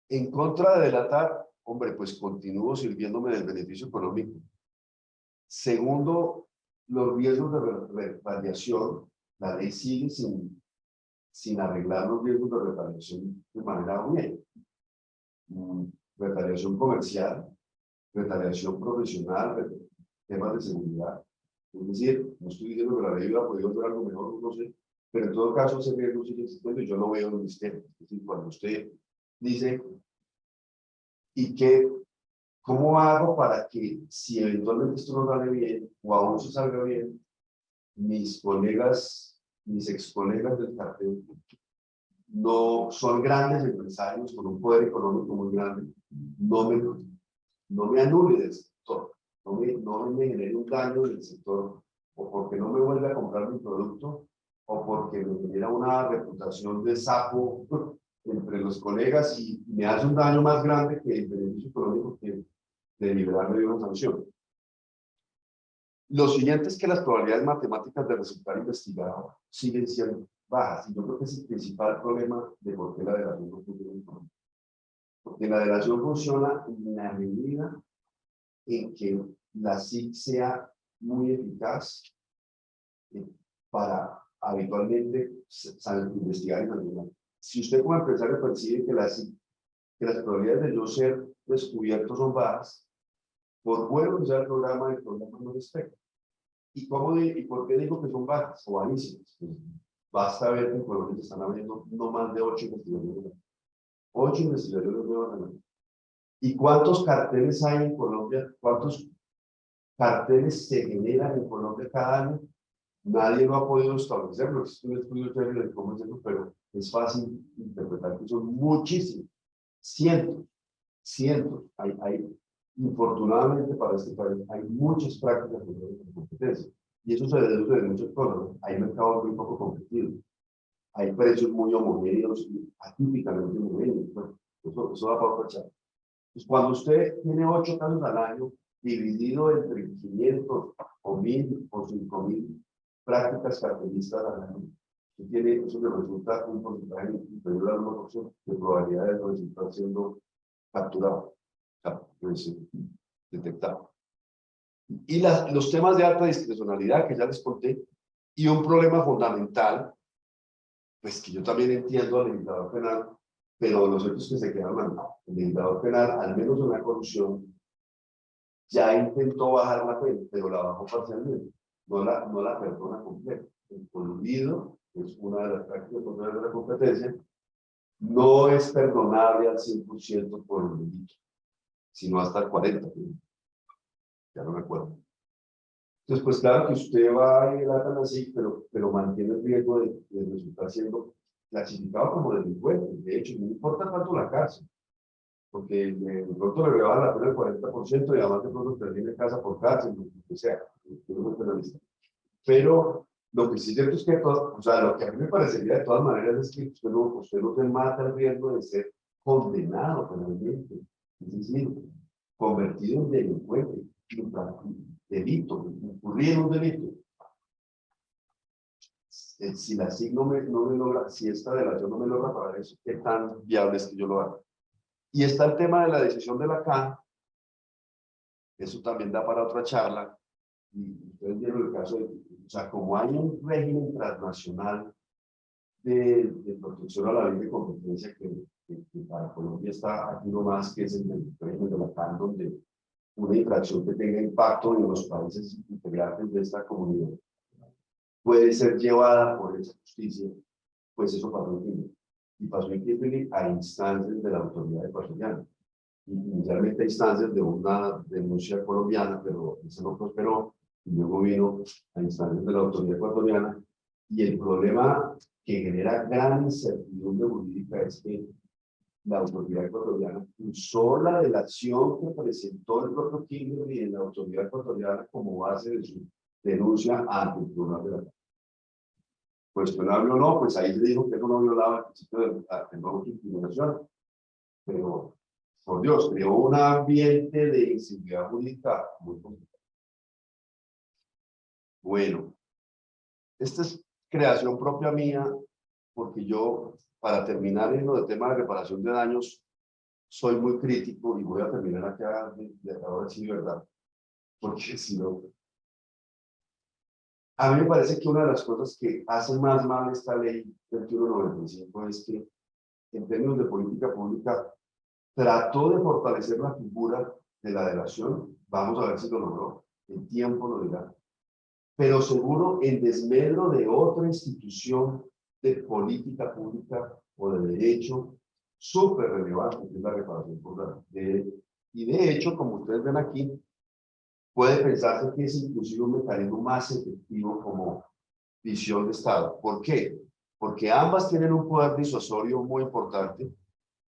C: En contra de delatar, hombre, pues continúo sirviéndome del beneficio económico. Segundo, los riesgos de retaliación, la ley sigue sin arreglar los riesgos de retaliación de manera bien. Retaliación comercial, retaliación profesional, temas de seguridad. Es decir, no estoy diciendo que la ley hubiera podido hacer algo mejor, no sé, pero en todo caso ese riesgo sigue existiendo y yo lo veo en el sistema. Es decir, cuando usted dice, ¿y qué? ¿Cómo hago para que si eventualmente esto no sale bien o aún se salga bien, mis colegas, mis ex colegas del cartel no son grandes empresarios con un poder económico muy grande, no me anule del sector, no me genere un daño del sector, o porque no me vuelve a comprar mi producto, o porque me genera una reputación de sapo entre los colegas y me hace un daño más grande que el beneficio económico que de liberarme de una sanción. Lo siguiente es que las probabilidades matemáticas de resultar investigado siguen siendo bajas, y yo creo que es el principal problema de por qué la delación no funciona. Porque la delación funciona en la medida en que la SIC sea muy eficaz para habitualmente investigar y sancionar. Si usted como empresario percibe que las probabilidades de no ser descubiertos son bajas, por bueno que sea el programa no respecta. ¿Y por qué digo que son bajas o bajísimas? Pues basta ver que en Colombia se están abriendo no más de 8 investigaciones. 8 investigaciones nuevas. ¿Y cuántos carteles hay en Colombia? ¿Cuántos carteles se generan en Colombia cada año? Nadie lo ha podido establecer, no existe un estudio serio de cómo es eso, pero es fácil interpretar que son muchísimos, cientos. Infortunadamente para este país hay muchas prácticas de competencia, y eso se deduce de muchas cosas. Hay mercados muy poco competitivos, hay precios muy homogéneos y atípicamente homogéneos. Bueno, eso da para otra charla. Pues cuando usted tiene 8 casos al año, dividido entre 500 o 1000 o 5000 prácticas cartelistas al año, eso le resulta un porcentaje inferior al 1% de probabilidades de resultar siendo capturado, detectado. Y los temas de alta discrecionalidad que ya les conté, y un problema fundamental, pues que yo también entiendo al legislador penal, pero los hechos que se quedaron al lado. El legislador penal, al menos en la corrupción, ya intentó bajar la pena, pero la bajó parcialmente, no la perdona completa. El coludido, que es una de las prácticas contrarias de la competencia, no es perdonable al 100% por el delito, sino hasta el 40%. Ya no me acuerdo. Entonces, pues claro que usted va y relatan así, pero mantiene el riesgo de resultar siendo clasificado como delincuente. De hecho, no importa tanto la cárcel, porque de pronto le rebajan la pena el 40% y además de pronto termine casa por cárcel, lo que sea, pero lo que sí es cierto es que, o sea, lo que a mí me parecería de todas maneras es que usted no se mata el riesgo de ser condenado penalmente, es decir, convertido en delincuente, delito, incurrir en un delito. Si la SIC no me logra, si esta delación no me logra pagar eso, ¿qué tan viable es que yo lo haga? Y está el tema de la decisión de la CAN, eso también da para otra charla, y ustedes vieron el caso de, o sea, como hay un régimen transnacional de protección a la ley de competencia que para Colombia está aquí nomás, que es el régimen de la CAN, donde una infracción que tenga impacto en los países integrantes de esta comunidad puede ser llevada por esa justicia, pues eso pasó en Chile. Y pasó en Chile a instancias de la autoridad ecuatoriana. Inicialmente a instancias de una denuncia colombiana, pero eso no prosperó, y luego vino a instancias de la autoridad ecuatoriana. Y el problema que genera gran incertidumbre jurídica es que la autoridad ecuatoriana usó la delación que presentó el propio Kimberly en la autoridad ecuatoriana como base de su denuncia ante el Tribunal de la Paz. Cuestionable o no, pues ahí se dijo que eso no violaba el principio de no autoincriminación, pero por Dios, creó un ambiente de inseguridad jurídica muy complicado. Bueno, esta es creación propia mía, porque yo, para terminar en lo del tema de reparación de daños, soy muy crítico y voy a terminar acá ahora sí, ¿verdad? Porque si no, a mí me parece que una de las cosas que hace más mal esta ley 2195 es que, en términos de política pública, trató de fortalecer la figura de la delación. Vamos a ver si lo logró. El tiempo lo dirá. Pero seguro en desmedro de otra institución de política pública o de derecho súper relevante, que es la reparación por daño. Y de hecho, como ustedes ven aquí, puede pensarse que es inclusive un mecanismo más efectivo como visión de Estado. ¿Por qué? Porque ambas tienen un poder disuasorio muy importante,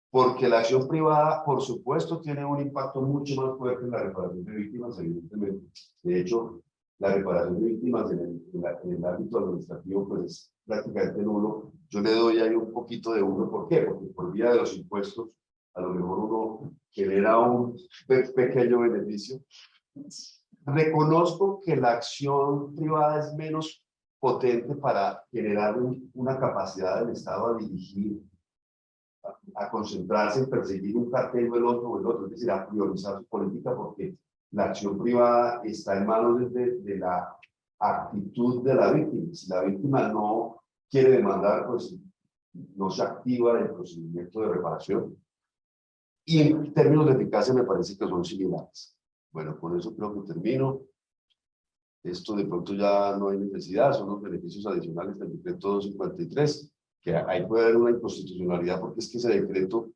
C: porque la acción privada, por supuesto, tiene un impacto mucho más fuerte en la reparación de víctimas, evidentemente. De hecho, la reparación de víctimas en el ámbito administrativo, pues es prácticamente nulo. Yo le doy ahí un poquito de uno. ¿Por qué? Porque por vía de los impuestos, a lo mejor uno genera un pequeño beneficio. Reconozco que la acción privada es menos potente para generar una capacidad del Estado a dirigir, a concentrarse en perseguir un cartel o el otro, es decir, a priorizar su política, porque la acción privada está en manos de la actitud de la víctima. Si la víctima no quiere demandar, pues no se activa el procedimiento de reparación. Y en términos de eficacia me parece que son similares. Bueno, con eso creo que termino. Esto de pronto ya no hay necesidad, son los beneficios adicionales del decreto 253, que ahí puede haber una inconstitucionalidad porque es que ese decreto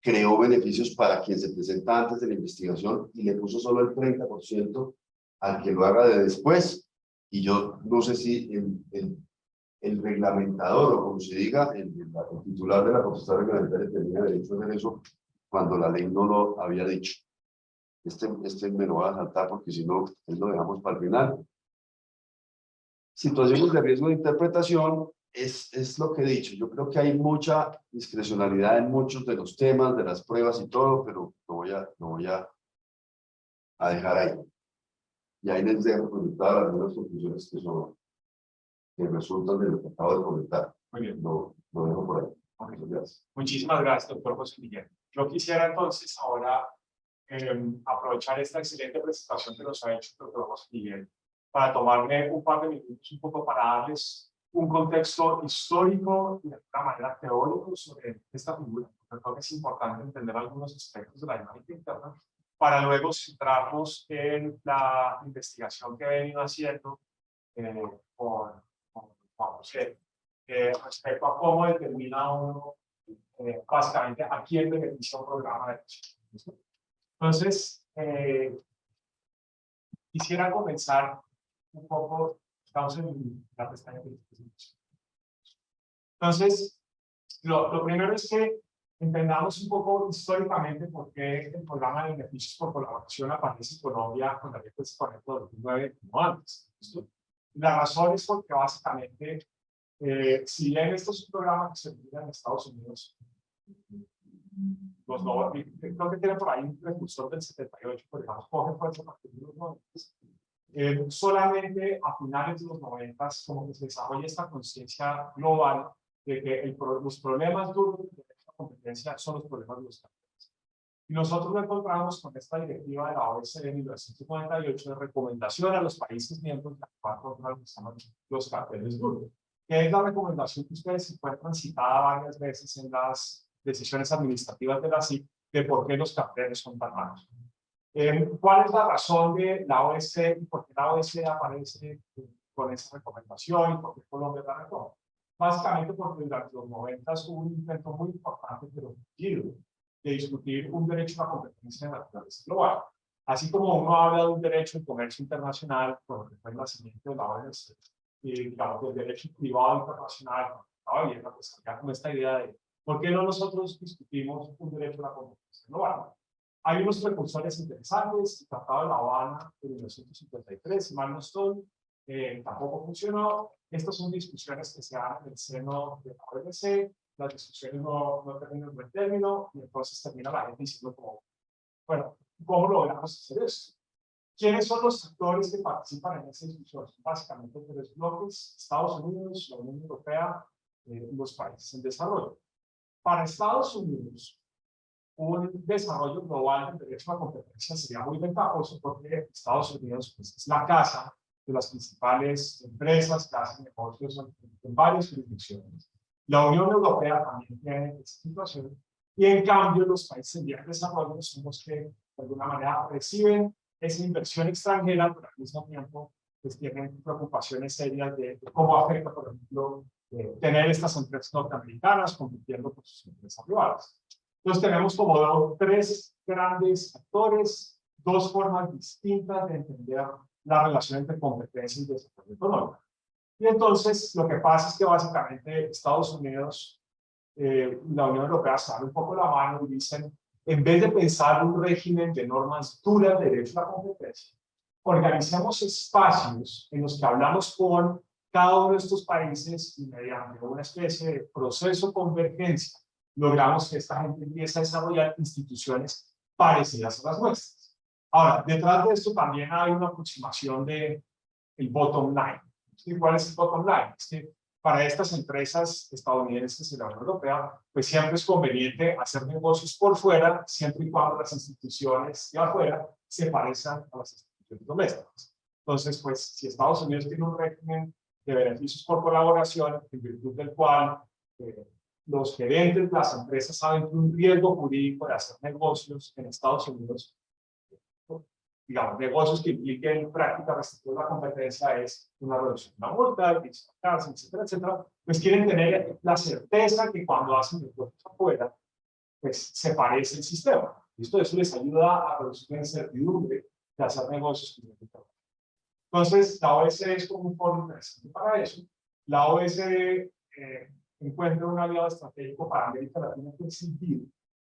C: creó beneficios para quien se presenta antes de la investigación y le puso solo el 30% al que lo haga de después. Y yo no sé si el reglamentador, o como se diga, el titular de la potestad reglamentaria tenía derecho a hacer eso cuando la ley no lo había dicho. Este me lo va a saltar porque si no, lo dejamos para el final. Situaciones de riesgo de interpretación es lo que he dicho. Yo creo que hay mucha discrecionalidad en muchos de los temas, de las pruebas y todo, pero lo voy a dejar ahí. Y ahí les dejo conectadas algunas conclusiones que resultan de lo que acabo de comentar.
B: Muy bien.
C: Lo dejo por ahí. Muchas gracias.
B: Muchísimas gracias, doctor José Miguel. Yo quisiera entonces ahora aprovechar esta excelente presentación que nos ha hecho el doctor José Miguel para tomarme un par de minutos un poco para darles un contexto histórico y de alguna manera teórico sobre esta figura. Creo que es importante entender algunos aspectos de la dinámica interna para luego centrarnos en la investigación que he venido haciendo con José respecto a cómo determina uno básicamente a quién beneficia un programa de educación. Entonces, Quisiera comenzar un poco, estamos en la pestaña de presentación. Entonces, lo primero es que entendamos un poco históricamente por qué el programa de beneficios por colaboración aparece en Colombia con la ley de 2009 como antes. ¿Listo? La razón es porque básicamente, si bien esto es un programa que se utiliza en Estados Unidos, creo que tiene por ahí un precursor del 78, pero digamos, coge fuerza a partir de los 90. Solamente a finales de los 90 como que se desarrolla esta conciencia global de que los problemas duros de la competencia son los problemas de los carteles. Y nosotros lo encontramos con esta directiva de la OSD de 1998 de recomendación a los países miembros de actuar contra los carteles duros, que es la recomendación que ustedes encuentran citada varias veces en las decisiones administrativas de la CIC de por qué los carteles son tan malos. ¿Cuál es la razón de la OSD y por qué la OSD aparece con esa recomendación y por qué Colombia la retoma? Básicamente porque durante los 90 hubo un intento muy importante, pero fallido, de discutir un derecho a la competencia en la naturaleza global. Así como uno habla de un derecho al comercio internacional, con lo que fue el nacimiento de la OMC, y digamos, del derecho privado internacional, estaba bien, pues había como esta idea de ¿por qué no nosotros discutimos un derecho a la competencia global? Hay unos precursores interesantes, el Tratado de La Habana de 1953, si mal no estoy, tampoco funcionó. Estas son discusiones que se dan en el seno de la OMC, las discusiones no terminan en buen término, y entonces termina la gente diciendo como, bueno, ¿cómo logramos hacer esto? ¿Quiénes son los actores que participan en esa discusión? Básicamente tres bloques: Estados Unidos, la Unión Europea y los países en desarrollo. Para Estados Unidos, un desarrollo global del derecho a la competencia sería muy ventajoso porque Estados Unidos pues, es la casa de las principales empresas que hacen negocios en varias jurisdicciones. La Unión Europea también tiene esta situación y en cambio los países en vías de desarrollo son los que de alguna manera reciben esa inversión extranjera, pero al mismo tiempo pues, tienen preocupaciones serias de cómo afecta, por ejemplo, tener estas empresas norteamericanas compitiendo con sus empresas privadas. Entonces tenemos como tres grandes actores, dos formas distintas de entender la relación entre competencia y desarrollo económico. Y entonces lo que pasa es que básicamente Estados Unidos y la Unión Europea se dan un poco la mano y dicen, en vez de pensar un régimen de normas duras de derecho a la competencia, organicemos espacios en los que hablamos con cada uno de estos países y mediante una especie de proceso de convergencia logramos que esta gente empiece a desarrollar instituciones parecidas a las nuestras. Ahora, detrás de esto también hay una aproximación del bottom line. ¿Sí? ¿Cuál es el bottom line? Es que para estas empresas estadounidenses y la Unión Europea, pues siempre es conveniente hacer negocios por fuera, siempre y cuando las instituciones de afuera se parezcan a las instituciones domésticas. Entonces, pues, si Estados Unidos tiene un régimen de beneficios por colaboración, en virtud del cual los gerentes de las empresas saben que un riesgo jurídico de hacer negocios en Estados Unidos, digamos, negocios que impliquen práctica restrictiva de la competencia es una reducción de la multa, etcétera, etcétera, pues quieren tener la certeza que cuando hacen negocios afuera, pues se parece el sistema. ¿Listo? Eso les ayuda a reducir la incertidumbre de hacer negocios con el mercado. Entonces, la OSD es como un foro interesante para eso. La OSD encuentra un aliado estratégico para América Latina en ese sentido.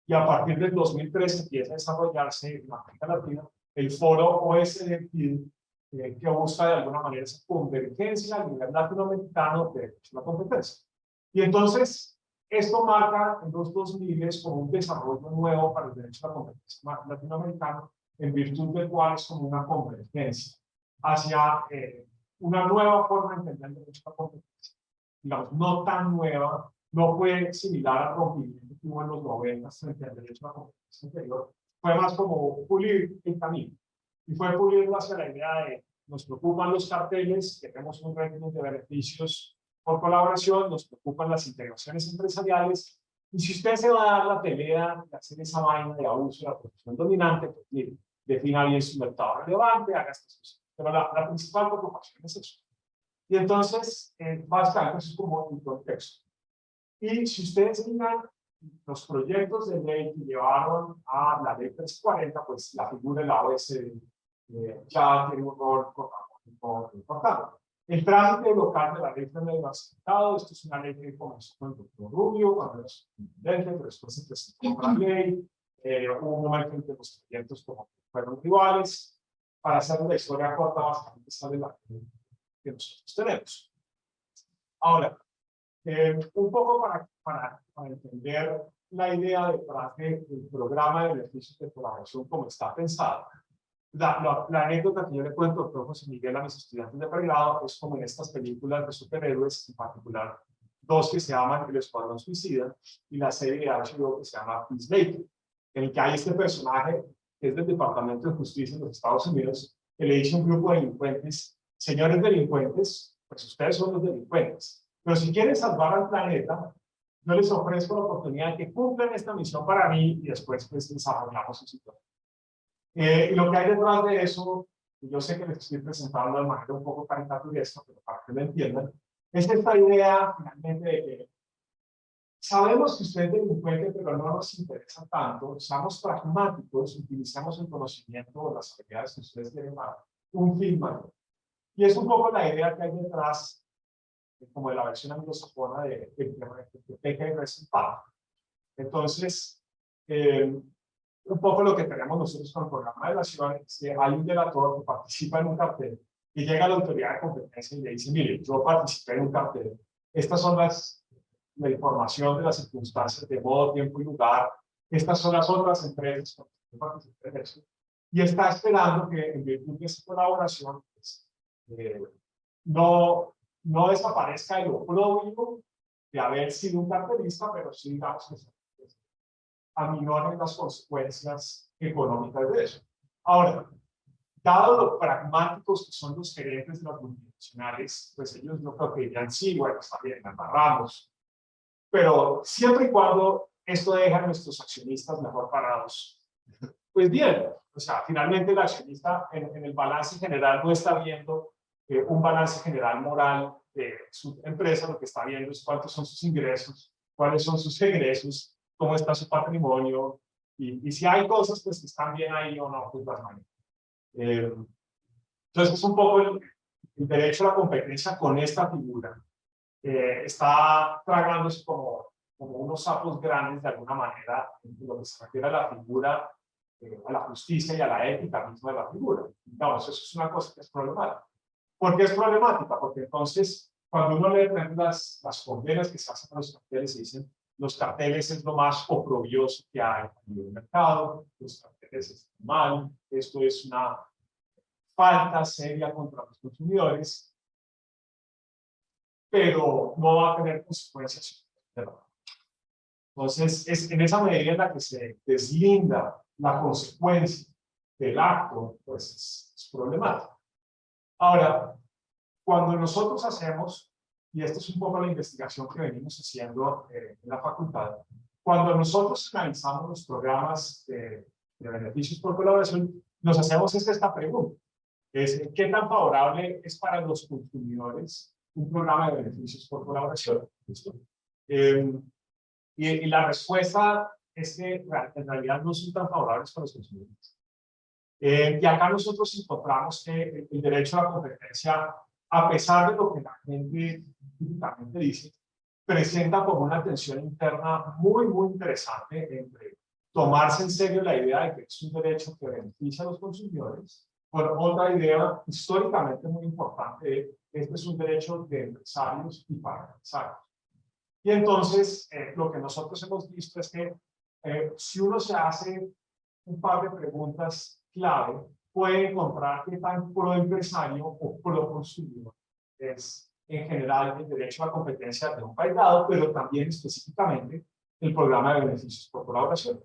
B: Y a partir del 2013 empieza a desarrollarse en América Latina el foro OSD que busca de alguna manera esa convergencia a nivel latinoamericano de derecho a la competencia. Y entonces, esto marca en los 2000 como un desarrollo nuevo para el derecho a la competencia latinoamericano, en virtud del cual es como una convergencia hacia una nueva forma de entender el derecho a la competencia. Digamos, no tan nueva, no fue similar al rompimiento que hubo en los 90 frente al derecho a la competencia anterior, fue más como pulir el camino. Y fue pulirlo hacia la idea de, nos preocupan los carteles, queremos un régimen de beneficios por colaboración, nos preocupan las integraciones empresariales, y si usted se va a dar la pelea de hacer esa vaina de abuso de la posición dominante, pues mire, defina bien su mercado relevante, haga estas cosas. Pero la principal preocupación es eso. Y entonces, básicamente, eso es como un contexto. Y si ustedes miran los proyectos de ley que llevaron a la ley 340, pues la figura de la OSD ya tiene un rol importante. El trámite local de la ley fue medio aceptado. Esto es una ley que comenzó con el doctor Rubio, cuando era superintendente, pero después se presentó otra ley. Hubo un momento en que los proyectos como fueron rivales. Para hacer la historia corta, básicamente sale la ley que nosotros tenemos. Ahora, un poco para entender la idea detrás del programa de beneficios de colaboración como está pensado. La anécdota que yo le cuento, doctor José Miguel, a mis estudiantes de pregrado es como en estas películas de superhéroes, en particular dos que se llaman El Escuadrón Suicida y la serie de HBO que se llama Peacemaker, en el que hay este personaje que es del Departamento de Justicia de los Estados Unidos, que le dice a un grupo de delincuentes: señores delincuentes, pues ustedes son los delincuentes, pero si quieren salvar al planeta, yo les ofrezco la oportunidad de que cumplan esta misión para mí y después pues desarrollamos su situación. Y lo que hay detrás de eso, y yo sé que les estoy presentando de manera un poco caricaturesca, pero para que lo entiendan, es esta idea finalmente de que sabemos que usted es delincuente, pero no nos interesa tanto, seamos pragmáticos, utilicemos el conocimiento o las habilidades que ustedes tienen para un fin mayor. Y es un poco la idea que hay detrás, como de la versión anglosajona de peca y resultado. Entonces, un poco lo que tenemos nosotros con el programa de la ciudad es que hay un delator que participa en un cartel y llega a la autoridad de competencia y le dice: mire, yo participé en un cartel, estas son la información de las circunstancias de modo, tiempo y lugar, estas son las otras empresas con las que yo participé en eso, y está esperando que en virtud de esa colaboración pues, no desaparezca el oprobio de haber sido un cartelista, pero sí, digamos, que aminoren las consecuencias económicas de eso. Ahora, dado lo pragmáticos que son los gerentes de las multinacionales, pues ellos no creo que dirían: sí, bueno, está bien, la amarramos. Pero siempre y cuando esto deja a nuestros accionistas mejor parados, pues bien, o sea, finalmente el accionista en el balance general no está viendo un balance general moral de su empresa, lo que está viendo es cuántos son sus ingresos, cuáles son sus egresos, cómo está su patrimonio, y si hay cosas pues que están bien ahí o no, pues las manejan. Entonces es un poco el derecho a la competencia con esta figura. Está tragándose como unos sapos grandes de alguna manera en lo que se refiere a la figura, a la justicia y a la ética misma de la figura. Entonces, eso es una cosa que es problemática. ¿Por qué es problemática? Porque entonces, cuando uno lee las condenas que se hacen a los carteles, se dicen: los carteles es lo más oprobioso que hay en el mercado, los carteles es mal, esto es una falta seria contra los consumidores, pero no va a tener consecuencias. Entonces, es en esa medida en la que se deslinda la consecuencia del acto, pues es problemático. Ahora, cuando nosotros hacemos, y esta es un poco la investigación que venimos haciendo en la facultad, cuando nosotros analizamos los programas de beneficios por colaboración, nos hacemos esta pregunta: ¿qué tan favorable es para los consumidores un programa de beneficios por colaboración? ¿Listo? Y la respuesta es que en realidad no son tan favorables para los consumidores. Y acá nosotros encontramos que el derecho a la competencia, a pesar de lo que la gente típicamente dice, presenta como una tensión interna muy, muy interesante entre tomarse en serio la idea de que es un derecho que beneficia a los consumidores, por otra idea históricamente muy importante de este es un derecho de empresarios y para empresarios. Y entonces, lo que nosotros hemos visto es que si uno se hace un par de preguntas clave, puede encontrar qué tan pro empresario o pro consumidor es en general el derecho a la competencia de un país dado, pero también específicamente el programa de beneficios por colaboración.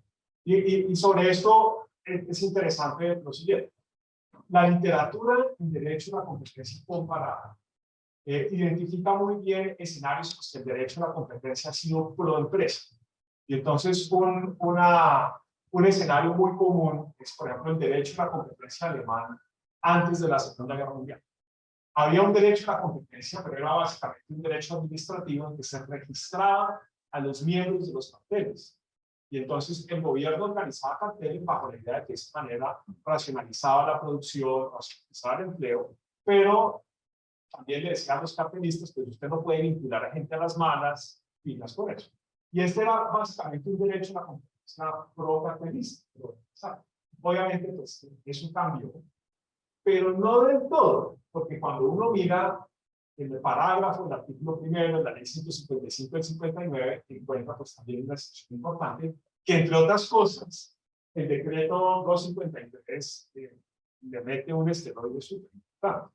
B: Y sobre esto es interesante lo siguiente: la literatura en derecho a la competencia comparada identifica muy bien escenarios en los que el derecho a la competencia ha sido pro empresa. Y entonces un escenario muy común es, por ejemplo, el derecho a la competencia alemán antes de la Segunda Guerra Mundial. Había un derecho a la competencia, pero era básicamente un derecho administrativo en que se registraba a los miembros de los carteles. Y entonces el gobierno organizaba carteles bajo la idea de que de esa manera racionalizaba la producción, racionalizaba el empleo, pero también le decían a los cartelistas, pues usted no puede vincular a gente a las malas, filas por eso. Y este era básicamente un derecho a la competencia pro-cartelista. Obviamente, pues es un cambio, pero no del todo, porque cuando uno mira en el parágrafo del artículo primero de la ley 155 del 59, encuentra pues también una situación importante, que entre otras cosas, el decreto 253 le mete un esteroide súper importante.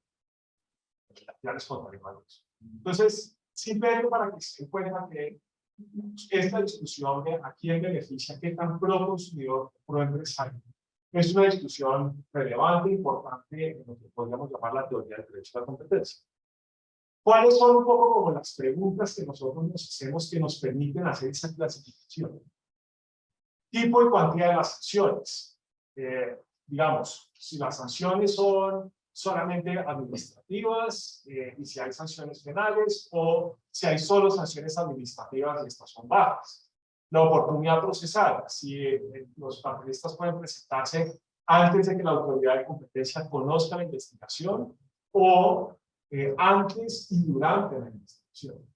B: Ya les contaré más de eso. Entonces, simplemente para que se den cuenta que esta discusión de a quién beneficia, qué tan pro consumidor, pro empresario, es una discusión relevante e importante en lo que podríamos llamar la teoría del derecho a la competencia. ¿Cuáles son un poco como las preguntas que nosotros nos hacemos que nos permiten hacer esa clasificación? Tipo y cuantía de las sanciones. Digamos, si las sanciones son solamente administrativas y si hay sanciones penales o si hay solo sanciones administrativas y estas son bajas. La oportunidad procesal, si los panelistas pueden presentarse antes de que la autoridad de competencia conozca la investigación o antes y durante la investigación.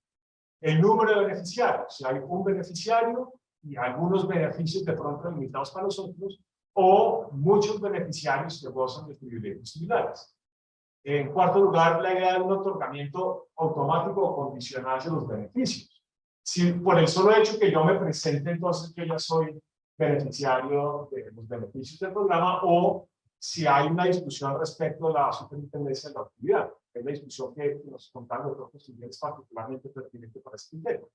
B: El número de beneficiarios, si hay un beneficiario y algunos beneficios de pronto limitados para los otros, o muchos beneficiarios que gozan de privilegios similares. En cuarto lugar, la idea de un otorgamiento automático o condicional de los beneficios. Si por el solo hecho que yo me presente, entonces yo ya soy beneficiario de los beneficios del programa, o si hay una discusión respecto a la superintendencia de la actividad. Es la discusión que nos contaron los otros estudiantes particularmente pertinente para este criterio.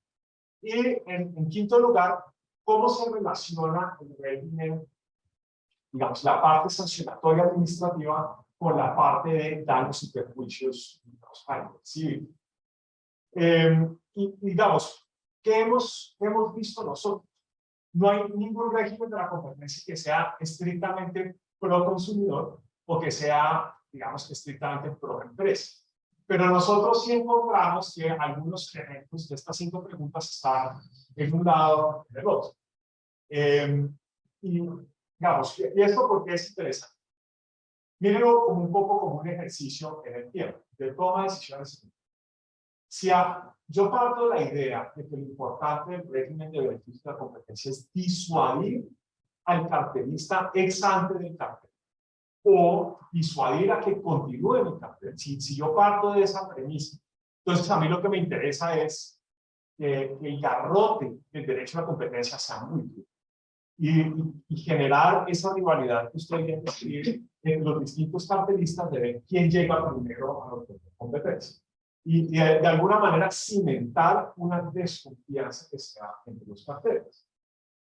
B: Y en quinto lugar, ¿cómo se relaciona el régimen, digamos, la parte sancionatoria administrativa con la parte de daños y perjuicios a nivel civil? Y digamos, ¿qué hemos visto nosotros? No hay ningún régimen de la competencia que sea estrictamente pro consumidor o que sea, digamos, estrictamente pro empresa. Pero nosotros sí encontramos que algunos elementos de estas 5 preguntas están en un lado y en el otro. Y digamos, ¿y esto por qué es interesante? Mírenlo como un poco como un ejercicio en el tiempo, de toma de decisiones. Si yo parto de la idea de que lo importante del régimen de beneficio de la competencia es disuadir al cartelista ex ante del cartel, o disuadir a que continúe en el cartel. Si yo parto de esa premisa, entonces a mí lo que me interesa es que el garrote del derecho a la competencia sea muy duro y generar esa rivalidad que ustedes quieren describir entre los distintos cartelistas de ver quién llega primero a la competencia. Y de alguna manera cimentar una desconfianza que sea entre los carteles.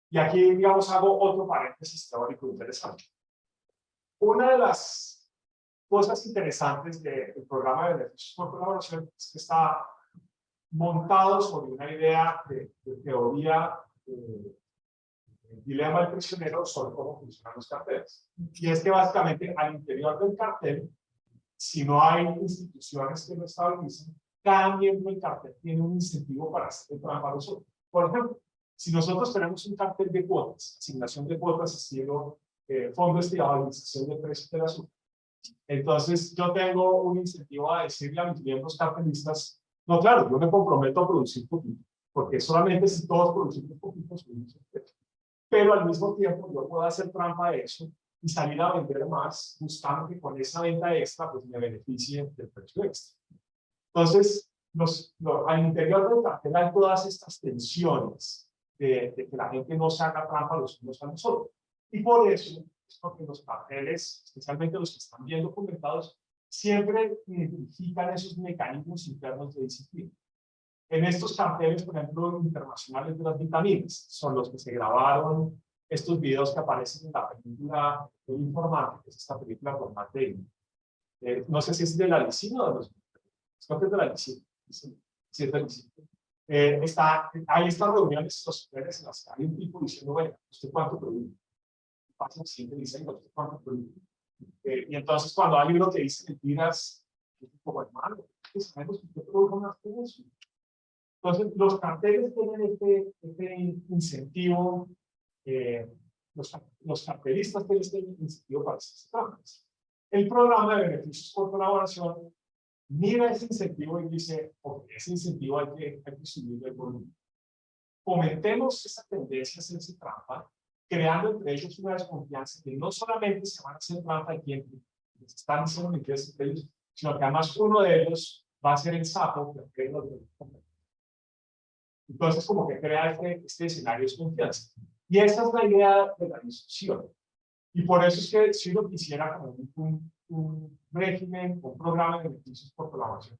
B: Y aquí, digamos, hago otro paréntesis teórico interesante. Una de las cosas interesantes del programa de beneficios por colaboración es que está montado sobre una idea de teoría el dilema del prisionero sobre cómo funcionan los carteles. Y es que básicamente al interior del cartel, si no hay instituciones que lo estabilicen, cada miembro del cartel tiene un incentivo para hacer trampa a los otros. Por ejemplo, si nosotros tenemos un cartel de cuotas, asignación de cuotas estilo fondo de estabilización de precios del azúcar, entonces yo tengo un incentivo a decirle a mis miembros cartelistas, no, claro, yo me comprometo a producir poquito, porque solamente si todos producimos poquito, subimos el precio. Pero al mismo tiempo yo puedo hacer trampa a eso y salir a vender más, buscando que con esa venta extra pues me beneficie del precio extra. Entonces, al interior del cartel hay todas estas tensiones de que la gente no se haga trampa los unos a los otros. Y por eso es porque los carteles, especialmente los que están bien documentados, siempre identifican esos mecanismos internos de disciplina. En estos carteles, por ejemplo, internacionales de las vitaminas, son los que se grabaron estos videos que aparecen en la película El Informante, que es esta película con Matt Damon. No sé si es de la Licina o de los... Creo que es de la Licina. Sí, es de la Licina. Hay estas reuniones sociales en las que hay un tipo diciendo, bueno, ¿usted cuánto produce? Pasa el siguiente diseño, ¿usted cuánto produce? Y entonces cuando hay uno que dice mentiras, es un poco hermano, sabemos que usted produce más que eso. Entonces, los carteles tienen este incentivo los cartelistas tienen este incentivo para esas trampas. El programa de beneficios por colaboración mira ese incentivo y dice, ok, ese incentivo hay que subirle el volumen. Fomentemos esa tendencia a hacerse trampa, creando entre ellos una desconfianza que no solamente se van a hacer trampa de quien les están haciendo mentiras entre ellos, sino que además uno de ellos va a ser el sapo que los demás. Entonces, como que crea este escenario de desconfianza. Y esa es la idea de la discusión. Y por eso es que si uno quisiera como un régimen, un programa de beneficios por colaboración,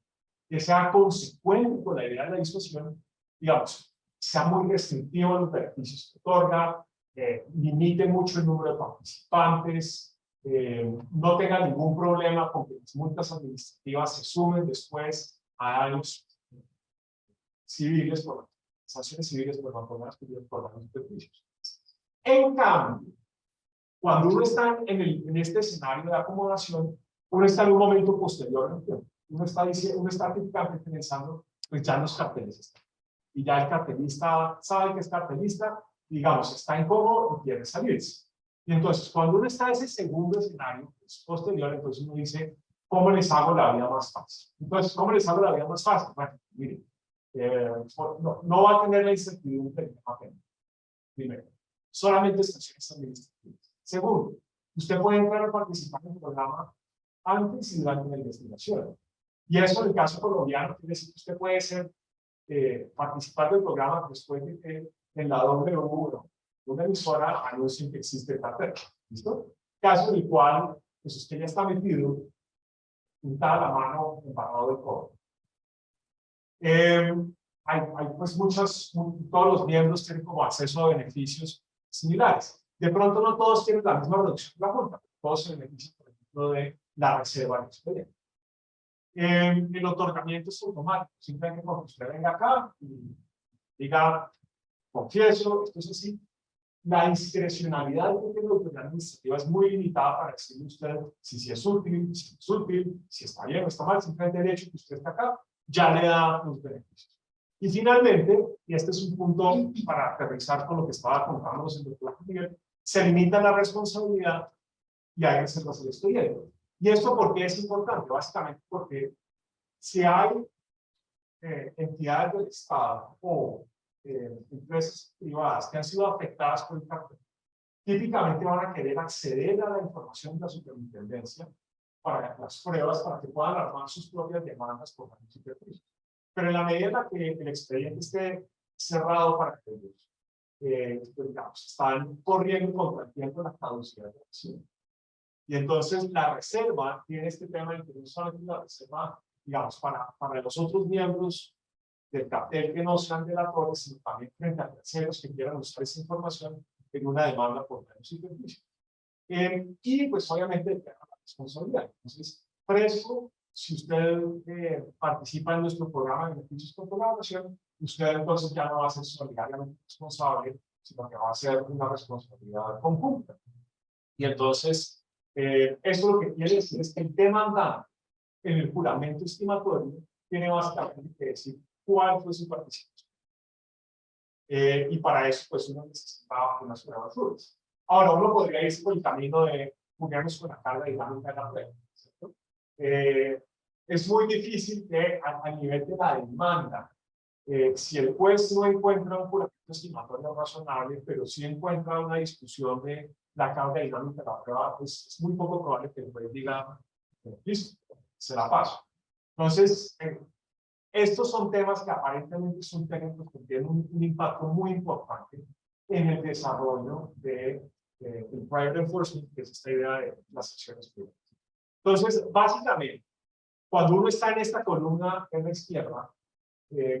B: que sea consecuente con la idea de la discusión, digamos, sea muy restrictivo en los beneficios que otorga, limite mucho el número de participantes, no tenga ningún problema con que las multas administrativas se sumen después a daños civiles, por sanciones civiles por no tomar por daños de beneficios. En cambio, cuando uno está en este escenario de acomodación, uno está en un momento posterior al tiempo. Uno está típicamente pensando, pues ya los carteles están. Y ya el cartelista sabe que es cartelista, digamos, está incómodo y quiere salirse. Y entonces, cuando uno está en ese segundo escenario, pues, posterior, entonces uno dice, ¿cómo les hago la vida más fácil? Entonces, ¿cómo les hago la vida más fácil? Bueno, miren, no va a tener la incertidumbre que va a tener. Primero, solamente sanciones administrativas. Segundo, usted puede entrar a participar en el programa antes y durante la investigación. Y eso en el caso colombiano quiere decir que usted puede ser participar del programa después de que en la W1 una emisora anuncie que existe cartel. ¿Listo? Caso en el cual pues usted ya está metido, juntada la mano, embarrado del codo. Hay pues todos los miembros tienen como acceso a beneficios similares. De pronto no todos tienen la misma reducción de la multa, todos se benefician, por ejemplo, de la reserva del expediente. El otorgamiento es automático, simplemente cuando usted venga acá y diga, confieso, esto es así. La discrecionalidad que tiene la autoridad administrativa es muy limitada para decirle a usted si es útil, si no es útil, si está bien o está mal, simplemente el hecho que usted está acá ya le da los beneficios. Y finalmente, y este es un punto para aterrizar con lo que estaba contándonos el doctor Miguel, se limita la responsabilidad y hay reservas del expediente. ¿Y esto por qué es importante? Básicamente porque si hay entidades del Estado o empresas privadas que han sido afectadas por el cartel, típicamente van a querer acceder a la información de la superintendencia para las pruebas, para que puedan armar sus propias demandas por daños y perjuicios. Pero en la medida en la que el expediente esté cerrado para que ellos, pues, digamos, están corriendo contra el tiempo de la caducidad de la acción. Y entonces la reserva tiene este tema de que no solamente la reserva, digamos, para los otros miembros del cartel que no sean delatores, sino también frente a terceros que quieran usar esa información en una demanda por daños y perjuicios. Y pues obviamente el tema de la responsabilidad. Entonces, preso, si usted participa en nuestro programa de beneficios por colaboración, usted entonces ya no va a ser solidariamente responsable, sino que va a ser una responsabilidad conjunta. Y entonces, esto lo que quiere decir es que el demandante en el juramento estimatorio tiene básicamente que decir cuál fue su participación. Y para eso, pues uno necesitaba unas pruebas duras. Ahora, uno podría irse por el camino de jugarnos con la carga dinámica de la prueba, ¿cierto? Es muy difícil que a nivel de la demanda, si el juez no encuentra un juramento estimatorio razonable, pero sí encuentra una discusión de la carga dinámica de la prueba, pues es muy poco probable que el juez diga, listo, se la paso. Entonces, estos son temas que aparentemente son técnicos que tienen un impacto muy importante en el desarrollo del private enforcement, que es esta idea de las acciones privadas. Entonces, básicamente, cuando uno está en esta columna en la izquierda, ¿qué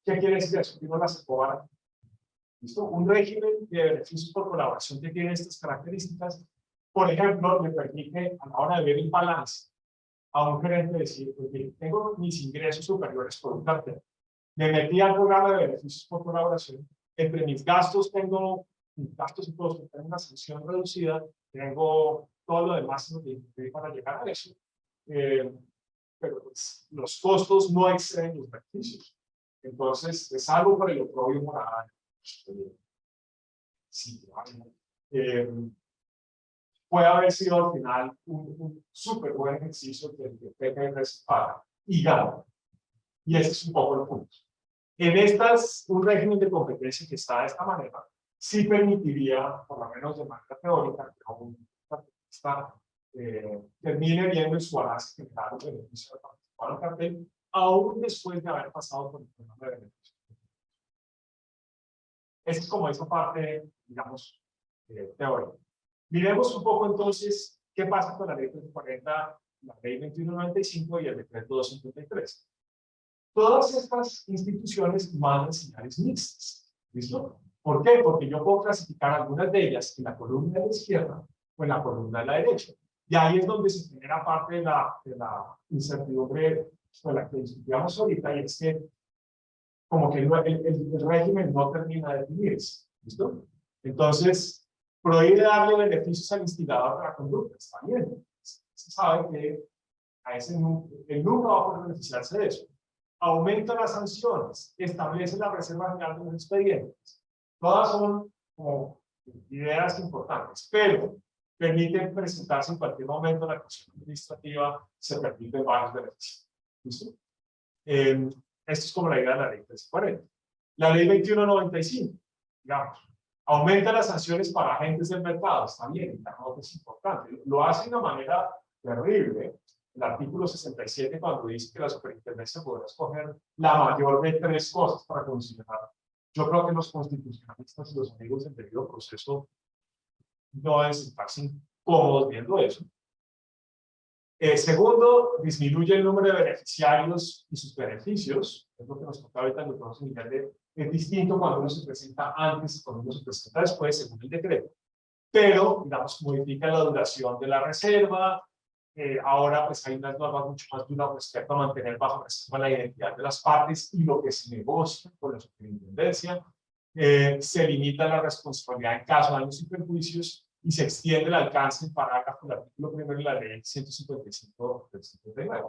B: quiere decir eso? Que uno la separa. ¿Listo? Un régimen de beneficios por colaboración que tiene estas características, por ejemplo, le permite a la hora de ver el balance a un gerente decir, okay, tengo mis ingresos superiores por un cartel, me metí al programa de beneficios por colaboración, entre mis gastos tengo mis gastos y costos, tengo una sanción reducida, tengo todo lo demás para llegar a eso, pero pues, los costos no exceden los beneficios. Entonces, es algo para el oprobio moral. sí, puede haber sido al final un súper buen ejercicio que el PPRS paga y gana. Y ese es un poco el punto. En un régimen de competencia que está de esta manera, sí permitiría, por lo menos de manera teórica, que un artista termine viendo en su balance general el beneficio de participar en el cartel, aún después de haber pasado por el programa de beneficio. Esa es como esa parte, digamos, teórica. Miremos un poco entonces qué pasa con la ley 340, la ley 2195 y el decreto 253. Todas estas instituciones mandan señales mixtas. ¿Listo? ¿Por qué? Porque yo puedo clasificar algunas de ellas en la columna de la izquierda o en la columna de la derecha. Y ahí es donde se genera parte de la incertidumbre con la que discutíamos ahorita, y es que como que el régimen no termina de definirse. ¿Listo? Entonces, prohíbe darle beneficios al instigador de la conducta. Está bien. Se sabe que a él nunca va a poder beneficiarse de eso. Aumenta las sanciones, establece la reserva general de los expedientes. Todas son como ideas importantes, pero permiten presentarse en cualquier momento la actuación administrativa, se permiten varios beneficios. ¿Listo? Esto es como la idea de la ley 340. La ley 2195, digamos, aumenta las sanciones para agentes del mercado, está bien, la nota es importante. Lo hace de una manera terrible. El artículo 67, cuando dice que la superintendencia podrá escoger la mayor de 3 cosas para considerar. Yo creo que los constitucionalistas y los amigos del debido proceso no deben sentarse cómodos viendo eso. Segundo, disminuye el número de beneficiarios y sus beneficios. Es lo que nos toca ahorita en el próximo nivel. Es distinto cuando uno se presenta antes y cuando uno se presenta después, según el decreto. Pero, digamos, modifica la duración de la reserva. Ahora pues hay unas normas mucho más duras respecto a mantener bajo reserva la identidad de las partes y lo que se negocia con la superintendencia. Se limita la responsabilidad en caso de daños y perjuicios y se extiende el alcance en parágrafo del artículo 1 de la ley 155 del 59.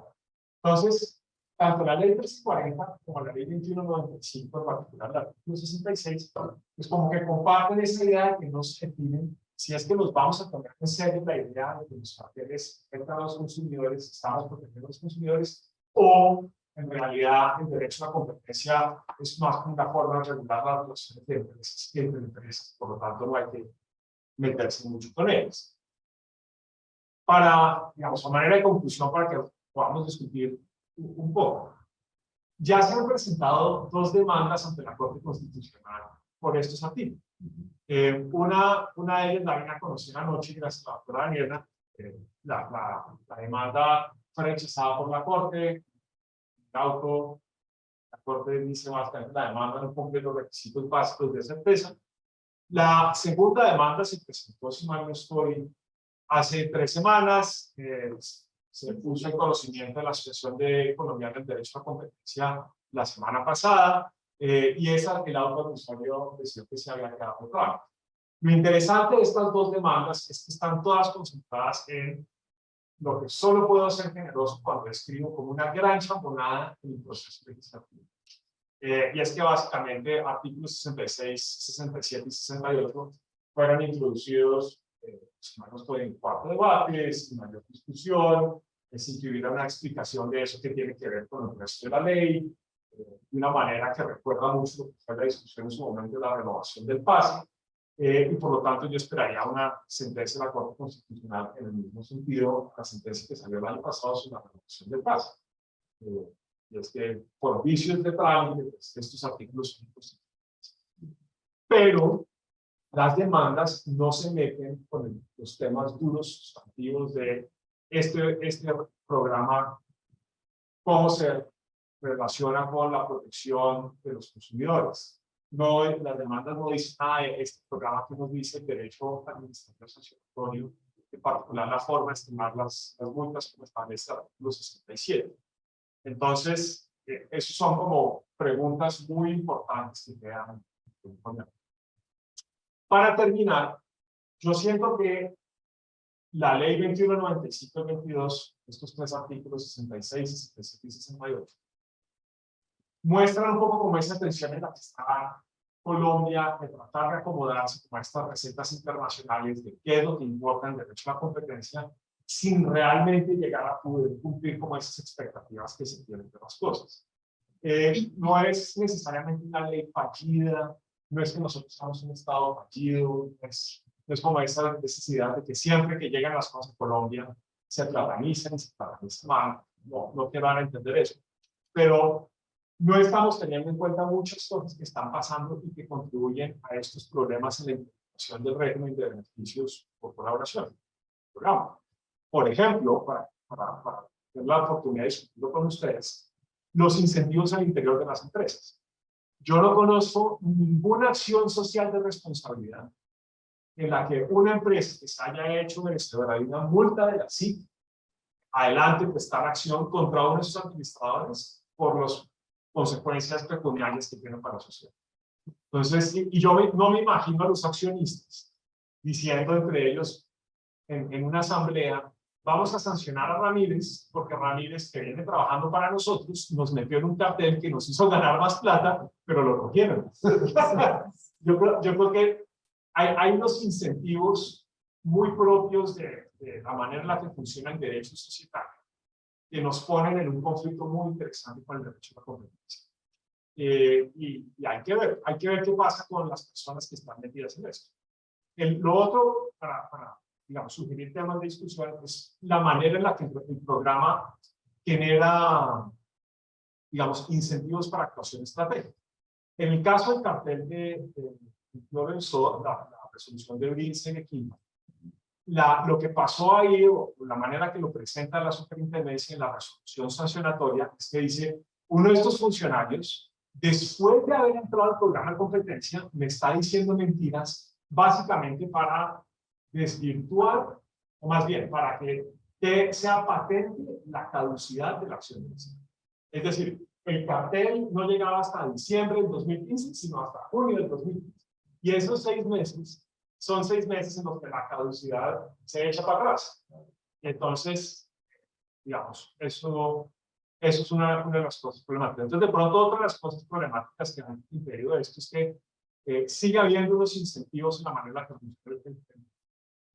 B: Entonces, tanto la ley 340 como la ley 2195, en particular el artículo 66, pues como que comparten esa idea de que no se definen si es que nos vamos a tomar en serio la idea de que los carteles afectan a los consumidores, estamos protegiendo a los consumidores, o en realidad el derecho a la competencia es más como una forma de regular las relaciones de empresas y entre empresas, por lo tanto no hay que meterse mucho con ellas. Para, digamos, a manera de conclusión, para que podamos discutir un poco, ya se han presentado 2 demandas ante la Corte Constitucional por estos artículos. Una de ellas la vine a conocer anoche gracias a la doctora Daniela. La demanda fue rechazada por la Corte. La Corte dice básicamente la demanda no cumple los requisitos básicos de esa empresa. La segunda demanda se presentó, si mal no estoy, hace 3 semanas. Se puso en conocimiento de la Asociación Colombiana del Derecho a Competencia la semana pasada. Y esa, el auto administrativo decía que se había quedado claro. Lo interesante de estas 2 demandas es que están todas concentradas en lo que solo puedo ser generoso cuando escribo como una gran champonada en el proceso legislativo. Y es que básicamente artículos 66, 67 y 68 fueron introducidos en 4 debates, sin mayor discusión, sin que hubiera una explicación de eso que tiene que ver con el resto de la ley, de una manera que recuerda mucho lo que fue la discusión en su momento de la renovación del PASE, y por lo tanto yo esperaría una sentencia de la Corte Constitucional en el mismo sentido, la sentencia que salió el año pasado sobre la renovación del PASE. Y es que por vicios de trámite, pues, estos artículos son inconstitucionales. Pero las demandas no se meten con los temas duros sustantivos de este programa, cómo se relaciona con la protección de los consumidores. No, las demandas no dicen nada de este programa que nos dice el derecho administrativo sancionatorio, en particular la forma de estimar las multas como establece el artículo 67. Entonces, esos son como preguntas muy importantes que quedan. Para terminar, yo siento que la ley 2195 y 22, estos 3 artículos 66, 67 y 68, muestran un poco como esa tensión en la que está Colombia de tratar de acomodarse como a estas recetas internacionales de qué es lo que importa en derecho a la competencia, sin realmente llegar a poder cumplir como esas expectativas que se tienen de las cosas. No es necesariamente una ley fallida, no es que nosotros seamos un Estado fallido, no es como esa necesidad de que siempre que llegan las cosas a Colombia se platanizan y se platanizan mal. No te van a entender eso. Pero no estamos teniendo en cuenta muchas cosas que están pasando y que contribuyen a estos problemas en la implementación del régimen de beneficios por colaboración. Programa. Por ejemplo, para tener la oportunidad de discutirlo con ustedes, los incentivos al interior de las empresas. Yo no conozco ninguna acción social de responsabilidad en la que una empresa que se haya hecho merecedora de una multa de la SIC adelante prestar acción contra uno de sus administradores por las consecuencias pecuniarias que tienen para la sociedad. Entonces, y yo no me imagino a los accionistas diciendo entre ellos en una asamblea: vamos a sancionar a Ramírez porque Ramírez, que viene trabajando para nosotros, nos metió en un cartel que nos hizo ganar más plata, pero lo cogieron. yo creo que hay unos incentivos muy propios de la manera en la que funciona el derecho societario que nos ponen en un conflicto muy interesante con el derecho a la competencia. Y hay que ver qué pasa con las personas que están metidas en esto. Lo otro, para digamos, sugerir temas de discusión, es la manera en la que el programa genera, digamos, incentivos para actuación estratégica. En el caso del cartel de Lorenzo, la resolución de Brinsen-Equima, lo que pasó ahí, o la manera que lo presenta la superintendencia en la resolución sancionatoria, es que dice: uno de estos funcionarios, después de haber entrado al programa de competencia, me está diciendo mentiras, básicamente para desvirtuar, o más bien, para que sea patente la caducidad de la acción de vecino. Es decir, el cartel no llegaba hasta diciembre del 2015, sino hasta junio del 2015. Y esos 6 meses son 6 meses en los que la caducidad se echa para atrás. Entonces, digamos, eso es una de las cosas problemáticas. Entonces, de pronto, otra de las cosas problemáticas que han impedido esto es que sigue habiendo unos incentivos en la manera en la que funciona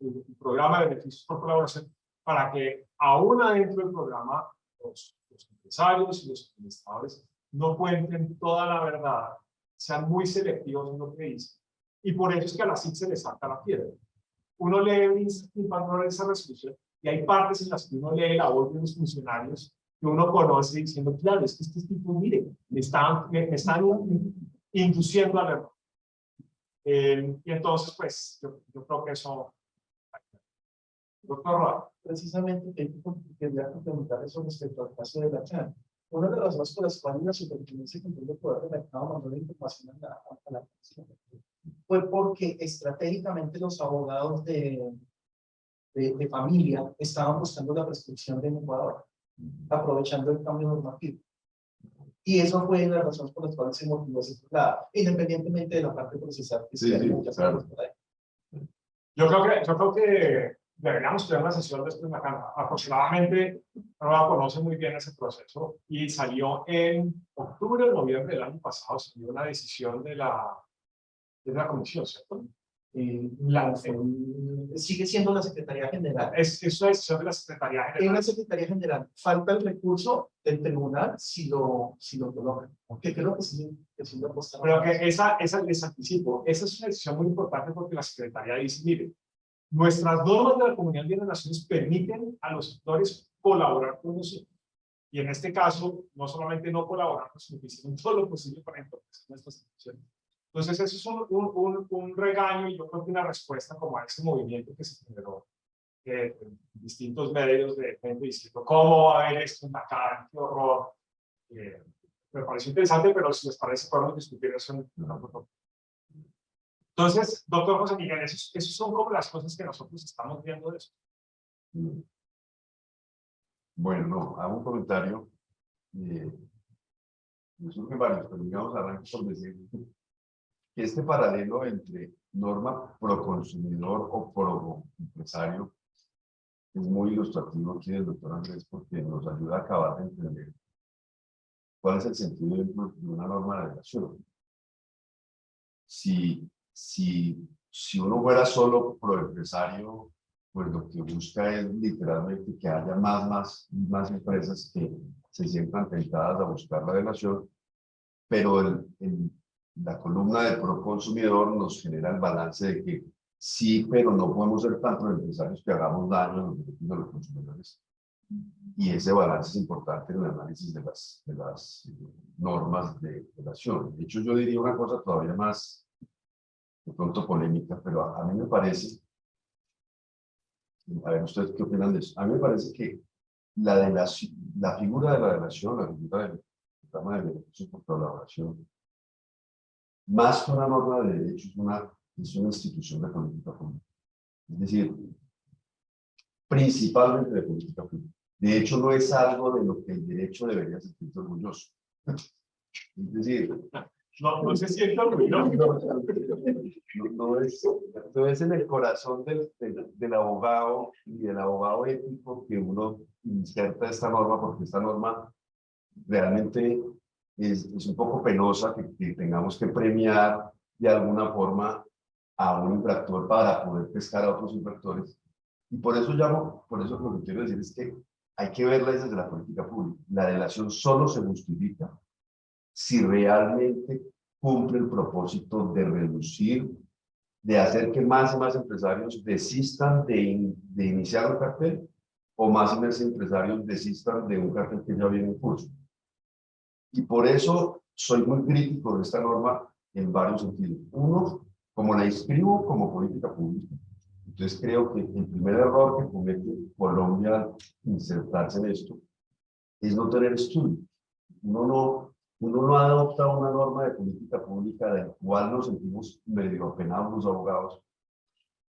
B: el programa de beneficios por colaboración, para que aún adentro del programa los empresarios y los administradores no cuenten toda la verdad, sean muy selectivos en lo que dicen. Y por eso es que a la SIC se le salta la piedra. Uno lee esa resolución y hay partes en las que uno lee la voz de los funcionarios que uno conoce diciendo: claro, es que estos tipos, mire, me están induciendo al error. Y entonces, pues, yo creo que eso... Doctor Roa.
D: Precisamente quería preguntar eso respecto al caso de la CAN. Una de las razones por las cuales la Superintendencia de Control de Poder de Mercado mandó la información a la Comisión fue porque estratégicamente los abogados de familia estaban buscando la prescripción de Ecuador, aprovechando el cambio normativo. Y eso fue la razón por la cual se motivó ese traslado, independientemente de la parte procesal que
C: Sí, claro.
B: Yo creo que deberíamos tener una sesión después de la Cámara. Aproximadamente, no conoce muy bien ese proceso y salió en octubre o noviembre del año pasado, salió una decisión de la comisión, ¿cierto?
D: Sigue siendo la Secretaría General.
B: Es una decisión de la Secretaría General.
D: En la Secretaría General falta el recurso del tribunal si lo colocan. Que creo que sí lo apostaron.
B: Pero que esa les anticipo, esa es una decisión muy importante porque la Secretaría dice: mire, nuestras normas de la Comunidad de Naciones permiten a los sectores colaborar con nosotros. Y en este caso, no solamente no colaborar, sino que hicieron todo lo posible para entorpecer nuestras instituciones. Entonces, eso es un regaño, y yo creo que una respuesta como a ese movimiento que se generó en distintos medios de gente diciendo: ¿cómo va a haber esto en la cara? ¡Qué horror! Me pareció interesante, pero si les parece, podemos discutir eso en otro momento. Entonces, doctor José Miguel, esos son como las cosas que nosotros estamos viendo de eso.
C: Bueno, no, hago un comentario. Me surgen varios, pero digamos, arranco por decir que este paralelo entre norma pro consumidor o pro empresario es muy ilustrativo aquí del doctor Andrés, porque nos ayuda a acabar de entender cuál es el sentido de una norma de relación. si uno fuera solo pro empresario, pues lo que busca es literalmente que haya más empresas que se sientan tentadas a buscar la relación, pero la columna de pro consumidor nos genera el balance de que sí, pero no podemos ser tantos empresarios que hagamos daño a los derechos de los consumidores. Y ese balance es importante en el análisis de las normas de relación. De hecho, yo diría una cosa todavía más, de pronto polémica, pero a mí me parece, a ver, ¿ustedes qué opinan de eso? A mí me parece que la figura de la relación, la figura del programa de beneficios por colaboración, más que una norma de derecho, es una institución de política pública. Es decir, principalmente de política pública. De hecho, no es algo de lo que el derecho debería sentirse orgulloso. Es decir,
B: No se siente orgulloso.
C: no es en el corazón del abogado y del abogado ético que uno inserta esta norma, porque esta norma realmente es un poco penosa que tengamos que premiar de alguna forma a un infractor para poder pescar a otros infractores. Y por eso lo que quiero decir es que hay que verla desde la política pública. La delación solo se justifica si realmente cumple el propósito de reducir, de hacer que más y más empresarios desistan de iniciar un cartel, o más y más empresarios desistan de un cartel que ya viene en curso. Y por eso soy muy crítico de esta norma en varios sentidos. Uno, como la inscribo como política pública. Entonces creo que el primer error que comete Colombia al insertarse en esto es no tener estudio. Uno no adopta una norma de política pública de la cual nos sentimos medio apenados los abogados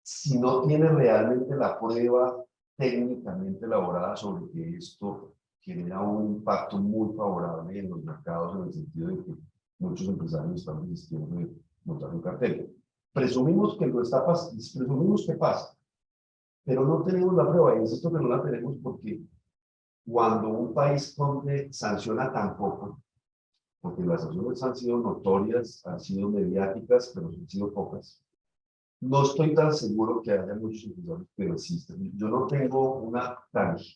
C: si no tiene realmente la prueba técnicamente elaborada sobre que esto genera un impacto muy favorable en los mercados, en el sentido de que muchos empresarios están desistiendo de montar un cartel. Presumimos que presumimos que pasa, pero no tenemos la prueba, y es esto que no la tenemos porque cuando un país sanciona tan poco, porque las sanciones han sido notorias, han sido mediáticas, pero han sido pocas, no estoy tan seguro que haya muchos empresarios que resisten. Yo no tengo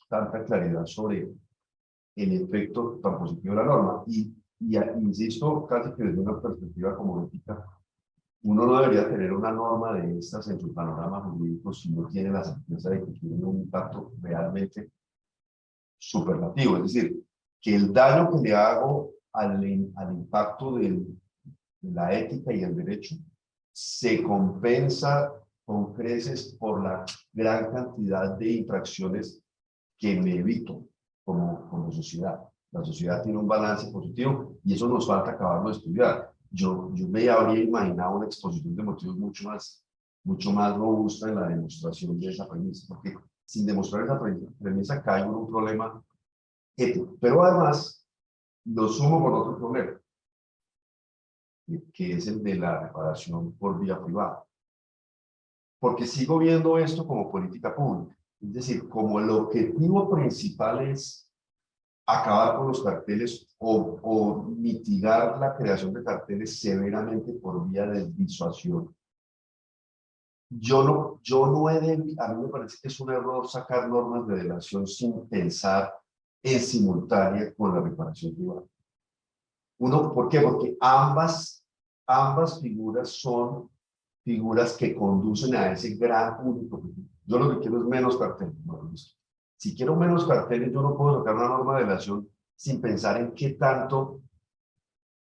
C: tanta claridad sobre el efecto tan positivo de la norma. Y insisto, casi que desde una perspectiva como ética, uno no debería tener una norma de estas en su panorama jurídico si no tiene la certeza de que tiene un impacto realmente superlativo. Es decir, que el daño que le hago al impacto de la ética y el derecho se compensa con creces por la gran cantidad de infracciones que me evito como sociedad. La sociedad tiene un balance positivo y eso nos falta acabarlo de estudiar. Yo me habría imaginado una exposición de motivos mucho más robusta en la demostración de esa premisa, porque sin demostrar esa premisa cae en un problema ético. Pero además, lo sumo con otro problema, que es el de la reparación por vía privada. Porque sigo viendo esto como política pública. Es decir, como el objetivo principal es acabar con los carteles o mitigar la creación de carteles severamente por vía de disuasión. A mí me parece que es un error sacar normas de delación sin pensar en simultánea con la reparación privada. ¿Por qué? Porque ambas figuras son figuras que conducen a ese gran único. Yo lo que quiero es menos carteles. No, si quiero menos carteles, yo no puedo sacar una norma de delación sin pensar en qué tanto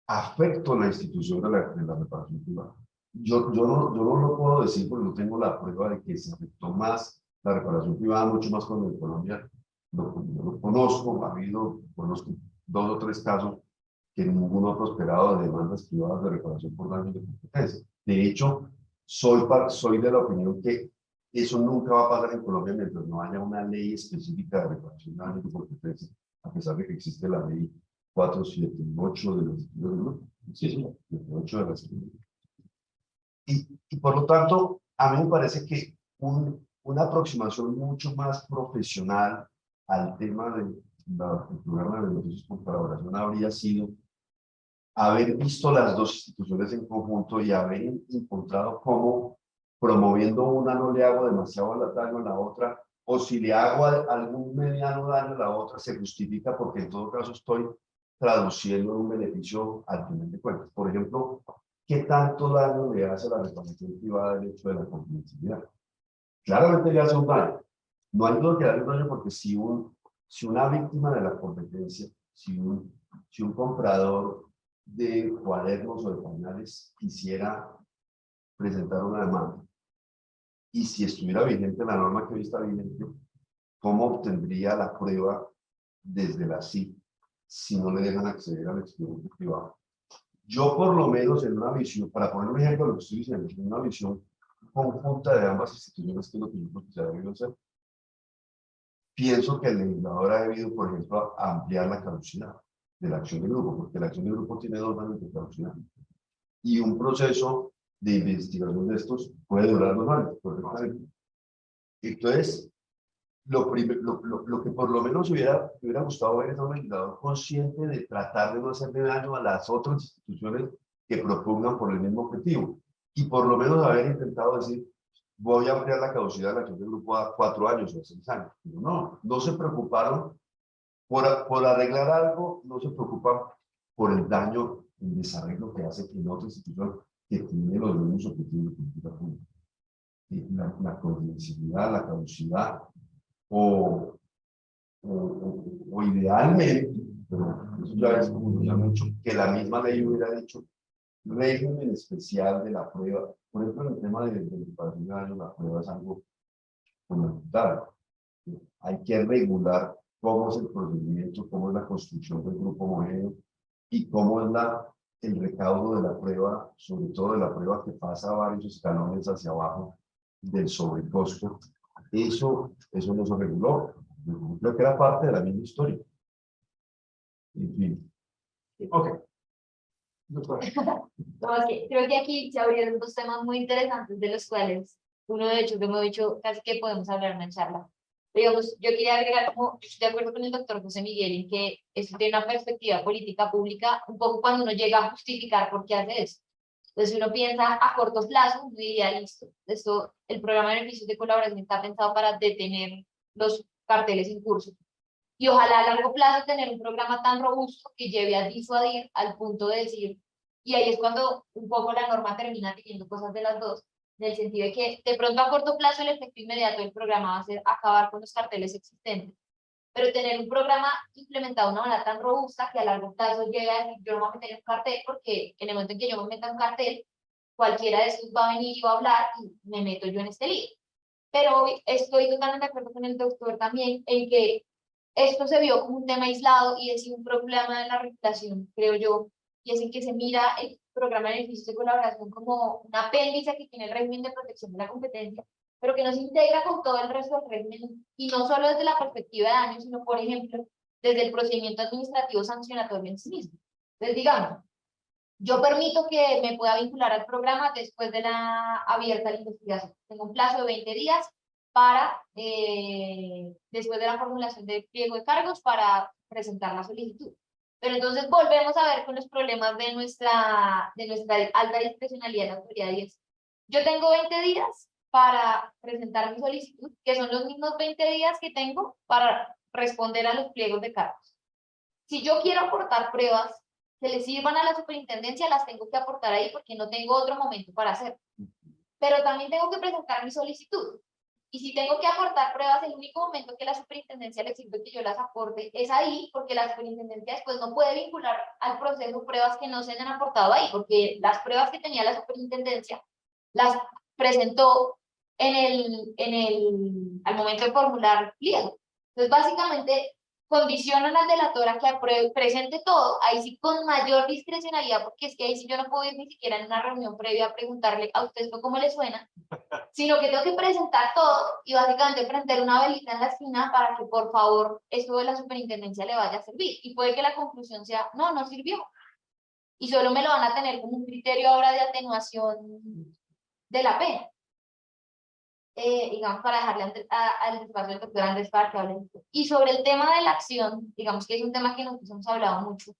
C: afecto la institución de la reparación privada. Yo no lo puedo decir porque no tengo la prueba de que se afectó más la reparación privada, mucho más cuando en Colombia lo conozco, conozco 2 o 3 casos que ninguno ha prosperado de demandas privadas de reparación por daños de competencia. De hecho, soy de la opinión que eso nunca va a pasar en Colombia mientras no haya una ley específica de reparación de daños de competencia, a pesar de que existe la ley 478 de los 8 de las y por lo tanto, a mí me parece que una aproximación mucho más profesional al tema del programa de beneficios por colaboración habría sido haber visto las dos instituciones en conjunto y haber encontrado cómo promoviendo una no le hago demasiado daño a la otra, o si le hago algún mediano daño a la otra, se justifica porque en todo caso estoy traduciendo un beneficio al final de cuentas. Por ejemplo, ¿qué tanto daño le hace a la reclamación privada el hecho de la confidencialidad? Claramente le hace un daño. No hay duda que le hace un daño porque si una víctima de la competencia, si un comprador de cuadernos o de pañales quisiera presentar una demanda, y si estuviera vigente la norma que hoy está vigente, ¿cómo obtendría la prueba desde la CIP si no le dejan acceder al expediente privado? Yo por lo menos en una visión, para poner un ejemplo de lo que estoy diciendo, en una visión conjunta de ambas instituciones, que es lo que yo creo que se ha debido hacer, pienso que el legislador ha debido, por ejemplo, ampliar la caducidad de la acción de grupo, porque la acción de grupo tiene 2 años de caducidad. Y un proceso de investigación de estos puede durar 2 años, perfectamente. Entonces, lo que por lo menos hubiera gustado ver es a un legislador consciente de tratar de no hacerle daño a las otras instituciones que propugnan por el mismo objetivo. Y por lo menos haber intentado decir, voy a ampliar la caducidad de la acción de grupo a 4 años o a 6 años. Pero no se preocuparon por arreglar algo, no se preocupan por el daño, el desarreglo que hace en otra institución que tiene los mismos objetivos de política pública. La confidencialidad, la caducidad, o, o idealmente, pero eso ya es como ya mucho, que la misma ley hubiera dicho régimen especial de la prueba. Por ejemplo, en el tema de reparación de daños, la prueba es algo fundamental. Hay que regular cómo es el procedimiento, cómo es la construcción del grupo homogéneo y cómo es el recaudo de la prueba, sobre todo de la prueba que pasa varios escalones hacia abajo del sobrecosto. Eso no se reguló. Yo creo que era parte de la misma historia. En fin.
B: Ok. Doctora.
A: No, es que creo que aquí se abrieron dos temas muy interesantes de los cuales uno de hecho, como he dicho, casi que podemos hablar en una charla. Pero, digamos, yo quería agregar, como estoy de acuerdo con el doctor José Miguel, en que esto tiene una perspectiva política pública, un poco cuando uno llega a justificar por qué hace eso. Entonces uno piensa a corto plazo, uno diría, listo, esto, el programa de beneficios de colaboración está pensado para detener los carteles en curso. Y ojalá a largo plazo tener un programa tan robusto que lleve a disuadir al punto de decir, y ahí es cuando un poco la norma termina teniendo cosas de las dos, en el sentido de que de pronto a corto plazo el efecto inmediato del programa va a ser acabar con los carteles existentes, pero tener un programa implementado de una manera tan robusta que a largo plazo llegue a decir, yo no voy a meter un cartel porque en el momento en que yo me meta un cartel, cualquiera de estos va a venir y va a hablar y me meto yo en este lío. Pero estoy totalmente de acuerdo con el doctor también en que esto se vio como un tema aislado y es un problema de la regulación, creo yo, y es en que se mira el programa de beneficios de colaboración como un apéndice que tiene el régimen de protección de la competencia, pero que no se integra con todo el resto del régimen, y no solo desde la perspectiva de daño, sino, por ejemplo, desde el procedimiento administrativo sancionatorio en sí mismo. Entonces, digamos, yo permito que me pueda vincular al programa después de la abierta la investigación. Tengo un plazo de 20 días para, después de la formulación del pliego de cargos, para presentar la solicitud. Pero entonces volvemos a ver con los problemas de nuestra alta discrecionalidad de la autoridad, y es, yo tengo 20 días para presentar mi solicitud, que son los mismos 20 días que tengo para responder a los pliegos de cargos. Si yo quiero aportar pruebas que le sirvan a la superintendencia, las tengo que aportar ahí porque no tengo otro momento para hacerlo. Pero también tengo que presentar mi solicitud. Y si tengo que aportar pruebas, el único momento que la superintendencia le sirve que yo las aporte es ahí, porque la superintendencia después no puede vincular al proceso pruebas que no se hayan aportado ahí, porque las pruebas que tenía la superintendencia las presentó al momento de formular el pliego. Entonces, básicamente, condicionan al delator a que presente todo, ahí sí con mayor discrecionalidad, porque es que ahí sí yo no puedo ir ni siquiera en una reunión previa a preguntarle a usted esto cómo le suena, sino que tengo que presentar todo y básicamente prender una velita en la esquina para que por favor esto de la superintendencia le vaya a servir. Y puede que la conclusión sea, no, no sirvió. Y solo me lo van a tener como un criterio ahora de atenuación de la pena. Digamos, para dejarle al espacio del doctor Andrés para que hable. Y sobre el tema de la acción, digamos que es un tema que nosotros hemos hablado mucho,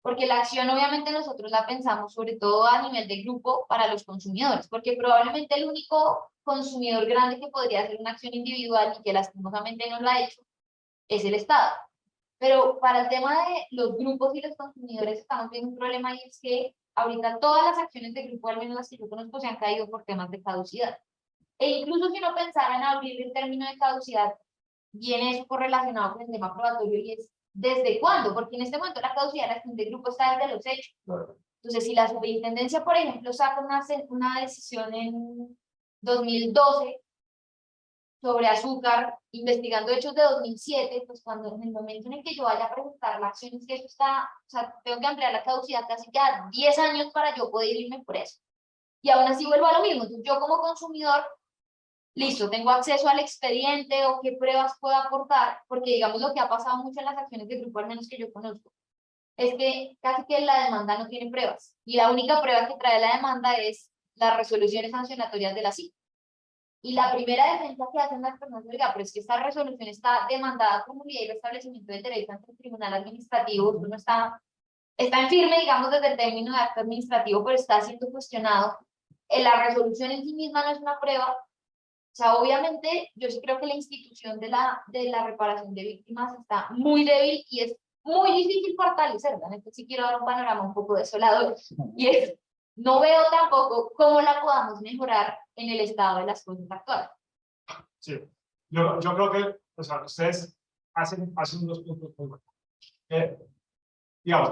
A: Porque la acción obviamente nosotros la pensamos sobre todo a nivel de grupo para los consumidores, porque probablemente el único consumidor grande que podría hacer una acción individual y que lastimosamente no lo ha hecho es el Estado. Pero para el tema de los grupos y los consumidores estamos viendo un problema y es que ahorita todas las acciones de grupo, al menos las que yo conozco, se han caído por temas de caducidad. E incluso si uno pensara en abrir el término de caducidad, viene eso correlacionado con el tema probatorio y es ¿desde cuándo? Porque en este momento la caducidad de la acción de grupo está desde los hechos. Entonces, si la superintendencia, por ejemplo, saca una decisión en 2012 sobre azúcar, investigando hechos de 2007, pues cuando en el momento en el que yo vaya a presentar la acción es que eso está, o sea, tengo que ampliar la caducidad casi que a 10 años para yo poder irme por eso. Y aún así vuelvo a lo mismo, entonces yo como consumidor, listo, tengo acceso al expediente o qué pruebas puedo aportar, porque digamos lo que ha pasado mucho en las acciones de grupo, al menos que yo conozco, es que casi que la demanda no tiene pruebas, y la única prueba que trae la demanda es las resoluciones sancionatorias de la CIC. Y la primera defensa que hacen las personas, oiga, pero es que esta resolución está demandada por nulidad y restablecimiento del derecho ante el tribunal administrativo, no está en firme, digamos, desde el término de acto administrativo, pero está siendo cuestionado. La resolución en sí misma no es una prueba. O sea, obviamente, yo sí creo que la institución de la reparación de víctimas está muy débil y es muy difícil fortalecerla. Entonces, sí quiero dar un panorama un poco desolador. Y es, no veo tampoco cómo la podamos mejorar en el estado de las cosas actuales.
B: Sí, yo creo que, o sea, ustedes hacen unos puntos muy buenos. Digamos,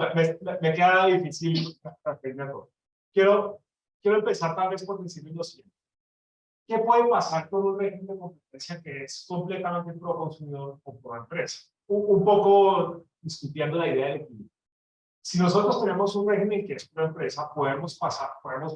B: me queda difícil referirme a todo. Quiero empezar tal vez por decirles lo siguiente. ¿Qué puede pasar con un régimen de competencia que es completamente pro consumidor o pro empresa? Un poco discutiendo la idea del equilibrio. Si nosotros tenemos un régimen que es pro empresa, podemos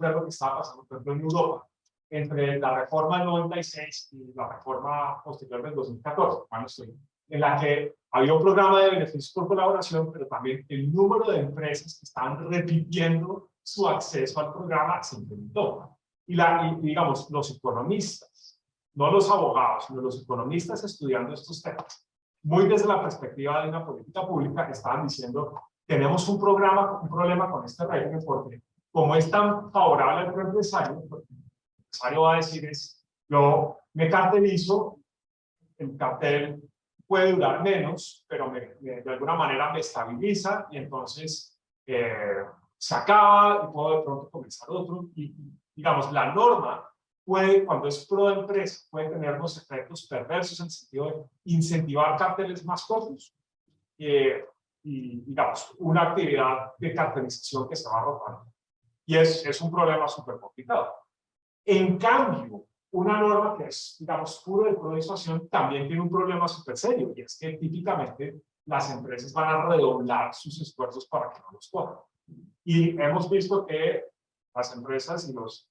B: ver lo que estaba pasando, por ejemplo, en Europa, entre la reforma del 96 y la reforma posterior del 2014, en la que había un programa de beneficios por colaboración, pero también el número de empresas que estaban repitiendo su acceso al programa se incrementó. Y digamos, los economistas, no los abogados, sino los economistas estudiando estos temas, muy desde la perspectiva de una política pública, estaban diciendo, tenemos un problema con este régimen, porque como es tan favorable al empresario, el empresario va a decir yo me cartelizo, el cartel puede durar menos, pero de alguna manera me estabiliza y entonces se acaba y puedo de pronto comenzar otro. Y digamos, la norma puede, cuando es pro empresa, puede tener unos efectos perversos en el sentido de incentivar carteles más cortos y digamos, una actividad de cartelización que se va rotando. Y es un problema súper complicado. En cambio, una norma que es, digamos, puro de pro-disuasión también tiene un problema súper serio, y es que típicamente las empresas van a redoblar sus esfuerzos para que no los cojan. Y hemos visto que las empresas y los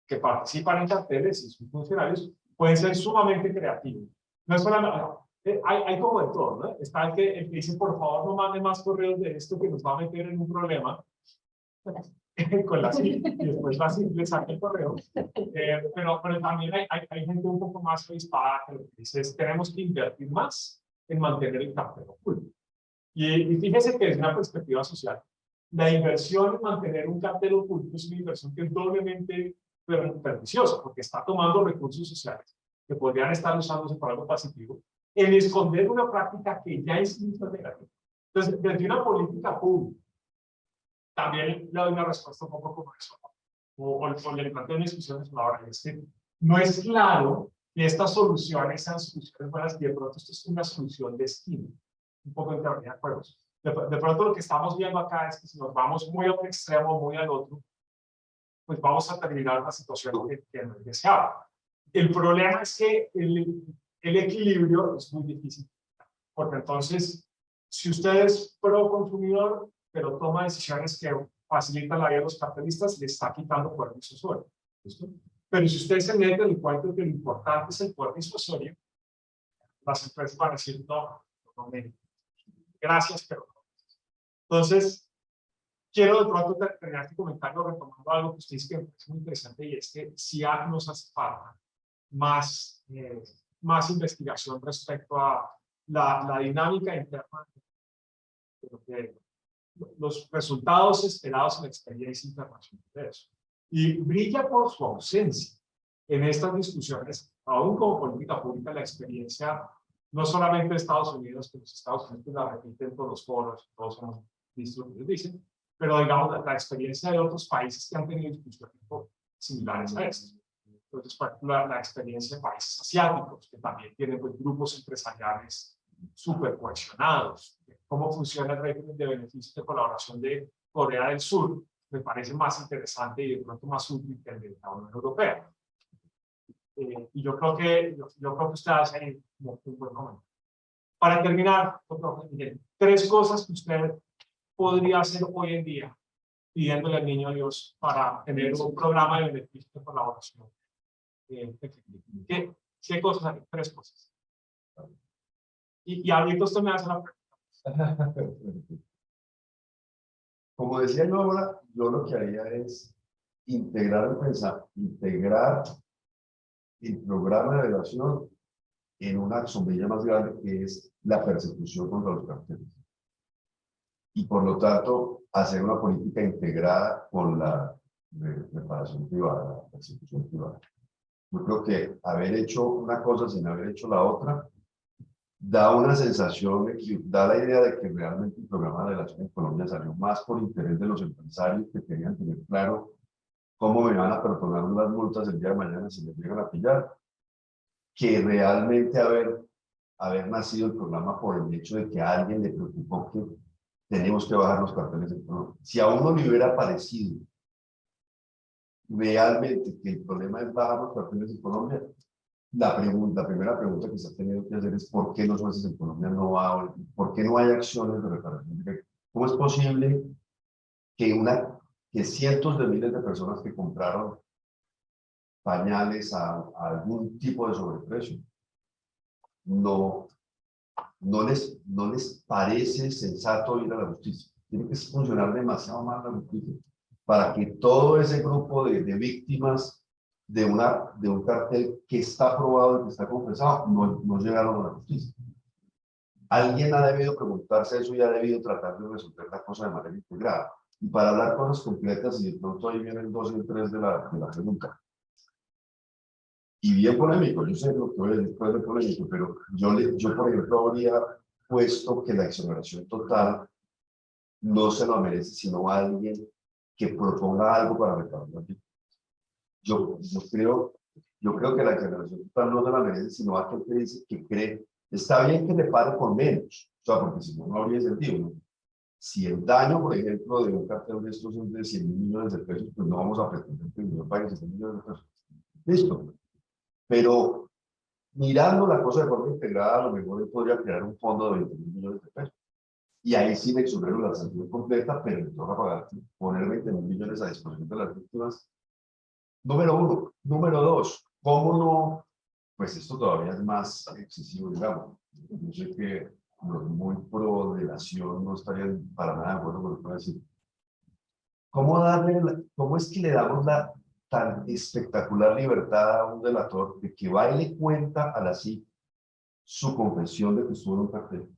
B: que participan en carteles y sus funcionarios pueden ser sumamente creativos. No es solamente, hay como de todo, ¿no? Está el que dice, por favor, no mande más correos de esto que nos va a meter en un problema con la CIF, y después la CIF le saca el correo. Pero también hay gente un poco más avispada que lo que dice es, tenemos que invertir más en mantener el cartel oculto. Y fíjese que desde una perspectiva social, la inversión en mantener un cartel oculto es una inversión que es doblemente perniciosa, porque está tomando recursos sociales que podrían estar usándose para algo positivo, en esconder una práctica que ya es negativa. Entonces, desde una política pública, también le doy una respuesta un poco como eso, o le planteo una discusión ahora, es que no es claro que estas soluciones sean soluciones buenas, y de pronto esto es una solución de esquina, un poco en teoría de juegos. De pronto lo que estamos viendo acá es que si nos vamos muy a un extremo, muy al otro, pues vamos a terminar una situación que no es deseable. El problema es que el equilibrio es muy difícil, porque entonces, si usted es pro consumidor, pero toma decisiones que facilitan la vida de los cartelistas, le está quitando poder disuasorio. ¿Listo? Pero si usted se mete en el cuento de que lo importante es el poder disuasorio, las empresas van a decir, no, gracias, pero no. Entonces, quiero de pronto terminar este comentario retomando algo que usted dice que me parece muy interesante, y es que sí nos hace falta más investigación respecto a la dinámica interna de lo que los resultados esperados en la experiencia internacional de eso. Y brilla por su ausencia en estas discusiones, aún como política pública, la experiencia no solamente de Estados Unidos, que los Estados Unidos la repiten todos los foros, todos hemos visto lo que ellos dicen, pero digamos la experiencia de otros países que han tenido discusiones similares a estas. Entonces, por ejemplo, la experiencia de países asiáticos, que también tienen pues, grupos empresariales súper cohesionados. Cómo funciona el régimen de beneficios de colaboración de Corea del Sur, me parece más interesante y de pronto más útil que el de la Unión Europea. Y yo creo que usted hace ahí un buen comentario. Para terminar, doctor Miguel, 3 cosas que usted podría hacer hoy en día pidiéndole al niño Dios para tener un programa de beneficios de colaboración. ¿Qué cosas hay? 3 cosas. Y ahorita usted me hace la pregunta.
C: Como decía yo ahora, yo lo que haría es integrar el programa de relación en una sombrilla más grande que es la persecución contra los carteles. Y por lo tanto, hacer una política integrada con la reparación privada, la persecución privada. Yo creo que haber hecho una cosa sin haber hecho la otra da una sensación, da la idea de que realmente el programa de relación en Colombia salió más por interés de los empresarios que querían tener claro cómo me van a perdonar las multas el día de mañana si me llegan a pillar, que realmente haber nacido el programa por el hecho de que a alguien le preocupó que tenemos que bajar los carteles en Colombia. Si a uno le hubiera parecido realmente que el problema es bajar los carteles en Colombia, la primera pregunta que se ha tenido que hacer es ¿por qué los jueces en Colombia por qué no hay acciones de reparación directa? ¿Cómo es posible que cientos de miles de personas que compraron pañales a algún tipo de sobreprecio no les parece sensato ir a la justicia? Tiene que funcionar demasiado mal la justicia para que todo ese grupo de víctimas de un cartel que está probado y que está confesado no llegaron a la justicia. Alguien ha debido preguntarse eso y ha debido tratar de resolver la cosa de manera integrada. Y para hablar cosas concretas, y de pronto ahí vienen 2 y 3 de la pregunta. Y bien polémico, yo sé lo que voy a decir de polémico, pero yo, por ejemplo, habría puesto que la exoneración total no se lo merece, sino a alguien que proponga algo para recaudar la víctima. Yo creo que la exoneración total no se la merece, sino a aquel que dice que cree, está bien que le pague con menos, o sea, porque si no, no habría sentido, ¿no? Si el daño, por ejemplo, de un cartel de estos es de 100 millones de pesos, pues no vamos a pretender que el niño pague 100 millones de pesos. Listo. Pero mirando la cosa de forma integrada, a lo mejor él podría crear un fondo de 20 millones de pesos. Y ahí sí le exonero la sanción completa, pero le toca pagar, poner 20 millones a disposición de las víctimas. Número 1. Número 2. ¿Cómo no? Pues esto todavía es más excesivo, digamos. Yo sé que los muy pro delación no estarían para nada de acuerdo con lo que voy a decir. ¿Cómo es que le damos la tan espectacular libertad a un delator de que va y le cuenta a la CIC su confesión de que estuvo en un cartel?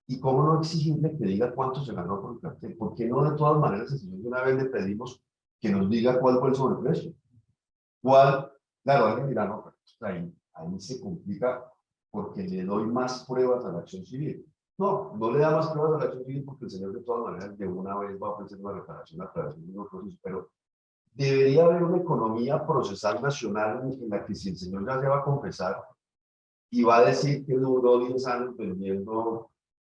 C: ¿Y cómo no exigirle que diga cuánto se ganó por el cartel? ¿Por qué no de todas maneras, el señor de una vez le pedimos que nos diga cuál fue el sobreprecio? ¿Cuál? Claro, alguien dirá, no, pero ahí se complica porque le doy más pruebas a la acción civil. No le da más pruebas a la acción civil porque el señor de todas maneras de una vez va a ofrecer una reparación, aclaración de los procesos, pero debería haber una economía procesal nacional en la que si el señor ya se va a confesar y va a decir que duró 10 años vendiendo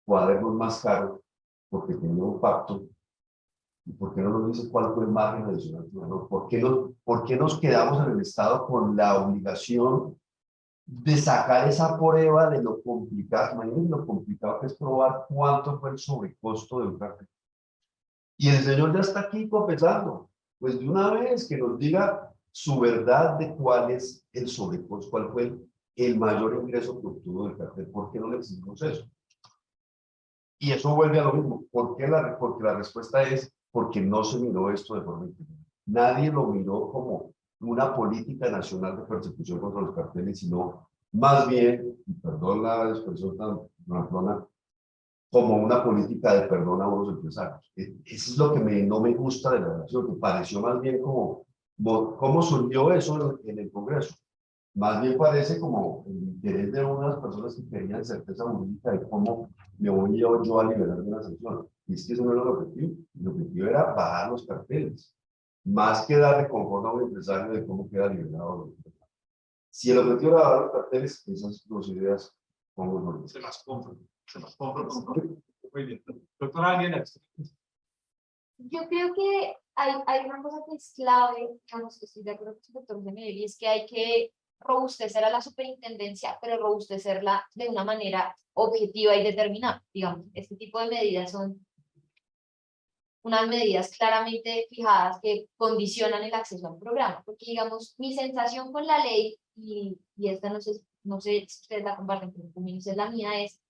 C: cuadernos más caros porque tenía un pacto, ¿y por qué no nos dice cuál fue el margen adicional? ¿Por qué nos quedamos en el Estado con la obligación de sacar esa prueba de lo complicado? Imagínense lo complicado que es probar cuánto fue el sobrecosto de un cartel. Y el señor ya está aquí confesando. Pues de una vez que nos diga su verdad de cuál es el sobrecosto, cuál fue el mayor ingreso que obtuvo del cartel. ¿Por qué no le exigimos eso? Y eso vuelve a lo mismo. Porque la respuesta es porque no se miró esto de forma integral. Nadie lo miró como una política nacional de persecución contra los carteles, sino más bien, y perdón la expresión tan ramplona, como una política de perdón a unos empresarios. Eso es lo que no me gusta de la relación, que pareció más bien como, cómo surgió eso en el Congreso. Más bien parece como el interés de unas personas que querían certeza jurídica de cómo me voy yo a liberar de una sanción. Y es que eso no era el objetivo. El objetivo era bajar los carteles, más que darle confort a un empresario de cómo queda liberado. Si el objetivo era bajar los carteles, esas dos ideas pongo en orden.
B: Se las compro. Muy bien. Doctora Daniela.
A: Yo creo que hay una cosa que es clave, digamos, que estoy de acuerdo con el doctor Gemelli, y es que hay que robustecer a la superintendencia, pero robustecerla de una manera objetiva y determinada. Digamos, este tipo de medidas son unas medidas claramente fijadas que condicionan el acceso a un programa, porque digamos, mi sensación con la ley, y esta no sé si ustedes la comparten, pero conmigo es la mía, es,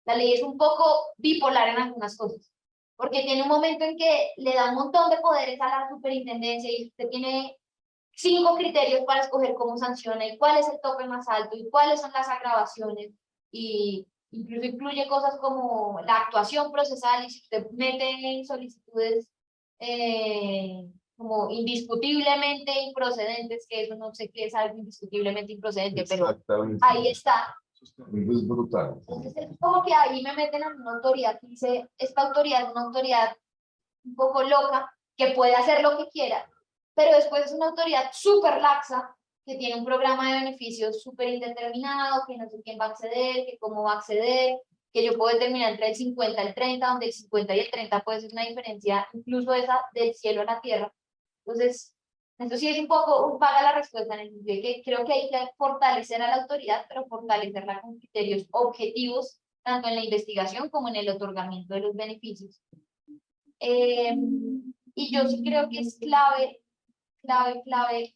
A: la ley es un poco bipolar en algunas cosas, porque tiene un momento en que le da un montón de poderes a la superintendencia y usted tiene 5 criterios para escoger cómo sanciona y cuál es el tope más alto y cuáles son las agravaciones, y incluso incluye cosas como la actuación procesal, y si usted mete en solicitudes como indiscutiblemente improcedentes, que eso no sé qué es algo indiscutiblemente improcedente, pero
C: Exactamente.
A: ahí está.
C: Eso es brutal.
A: Entonces es como que ahí me meten a una autoridad que dice, esta autoridad es una autoridad un poco loca, que puede hacer lo que quiera, pero después es una autoridad súper laxa, que tiene un programa de beneficios súper indeterminado, que no sé quién va a acceder, que cómo va a acceder, que yo puedo determinar entre el 50 y el 30, donde el 50 y el 30 puede ser una diferencia, incluso esa del cielo a la tierra. Entonces, esto sí es un poco vaga la respuesta, en el sentido de que creo que hay que fortalecer a la autoridad, pero fortalecerla con criterios objetivos, tanto en la investigación como en el otorgamiento de los beneficios. Y yo sí creo que es clave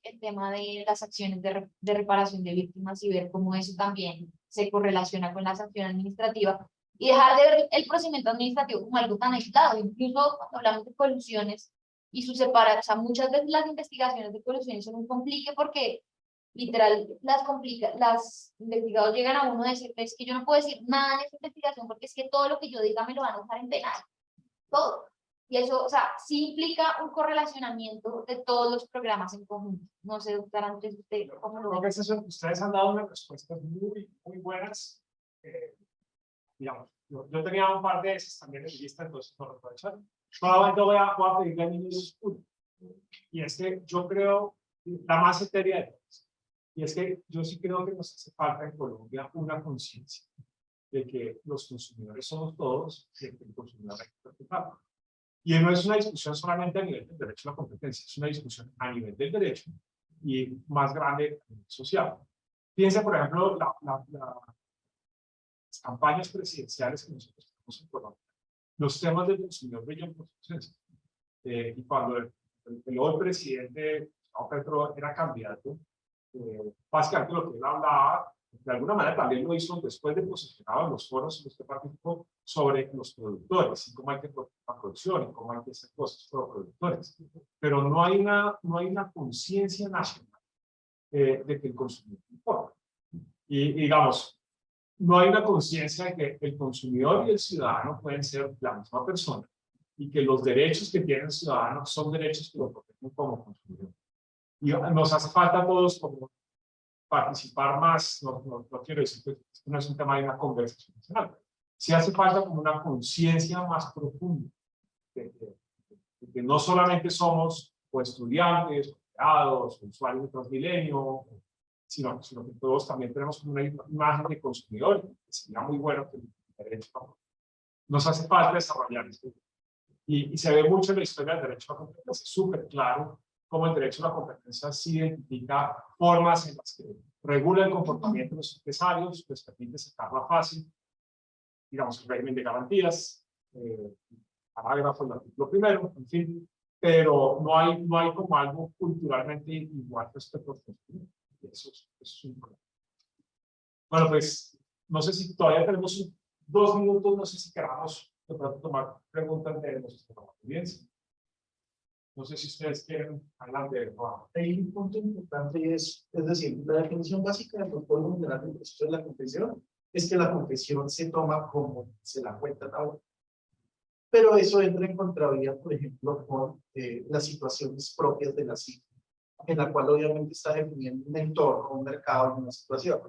A: el tema de las acciones de reparación de víctimas, y ver cómo eso también se correlaciona con la sanción administrativa, y dejar de ver el procedimiento administrativo como algo tan aislado. Incluso cuando hablamos de colusiones y su separación, o sea, muchas veces las investigaciones de colusiones son un complique, porque literal las investigados llegan a uno a decir, es que yo no puedo decir nada en esa investigación porque es que todo lo que yo diga me lo van a usar en penal, todo. Y eso, o sea, sí implica un correlacionamiento de todos los programas en conjunto. No sé, doctor, antes usted cómo lo
B: Creo
A: ve.
B: que ustedes han dado unas respuestas muy buenas. Digamos, yo tenía un par de esas también en mi lista, entonces no lo puedo echar. Solamente voy a pedirle a niños uno. Y es que yo creo, la más etérea de todas, y es que yo sí creo que nos hace falta en Colombia una conciencia de que los consumidores somos todos y de que el consumidor hay que respetarlo. Y no es una discusión solamente a nivel del derecho a la competencia, es una discusión a nivel del derecho y más grande a nivel social. Piensa, por ejemplo, las campañas presidenciales que nosotros tenemos en Colombia. Los temas del consumidor brillan por su ausencia. Y cuando el presidente Gustavo Petro era candidato, básicamente lo que él hablaba, de alguna manera también lo hizo después de posicionado en los foros en los que participó, sobre los productores y cómo hay que proteger la producción y cómo hay que hacer cosas por los productores. Pero no hay una conciencia nacional de que el consumidor importa. Y digamos, no hay una conciencia de que el consumidor y el ciudadano pueden ser la misma persona, y que los derechos que tiene el ciudadano son derechos que lo protegen como consumidor. Y nos hace falta a todos como participar más, no quiero decir que esto no es un tema de una conversación nacional, sí hace falta como una conciencia más profunda, de que no solamente somos o estudiantes, o empleados, o usuarios de Transmilenio, sino que todos también tenemos una imagen de consumidor, que sería muy bueno que el derecho nos hace falta desarrollar esto. Y se ve mucho en la historia del derecho a la competencia, es súper claro cómo el derecho a la competencia sí identifica formas en las que regula el comportamiento de los empresarios, les permite sacarla fácil, digamos, el régimen de garantías, parágrafo del artículo primero, en fin, pero no hay como algo culturalmente igual respecto al consumidor. Eso es un problema. Bueno, pues, no sé si todavía tenemos 2 minutos, no sé si queramos de pronto tomar preguntas de nuestra audiencia. No sé si ustedes quieren hablar de Juan.
F: Hay un punto importante es decir, la definición básica del Código General del Proceso de la Competición es que la confesión se toma como se la cuenta ahora. Pero eso entra en contravía, por ejemplo, con las situaciones propias de la cita, en la cual obviamente está definiendo un entorno, un mercado, una situación.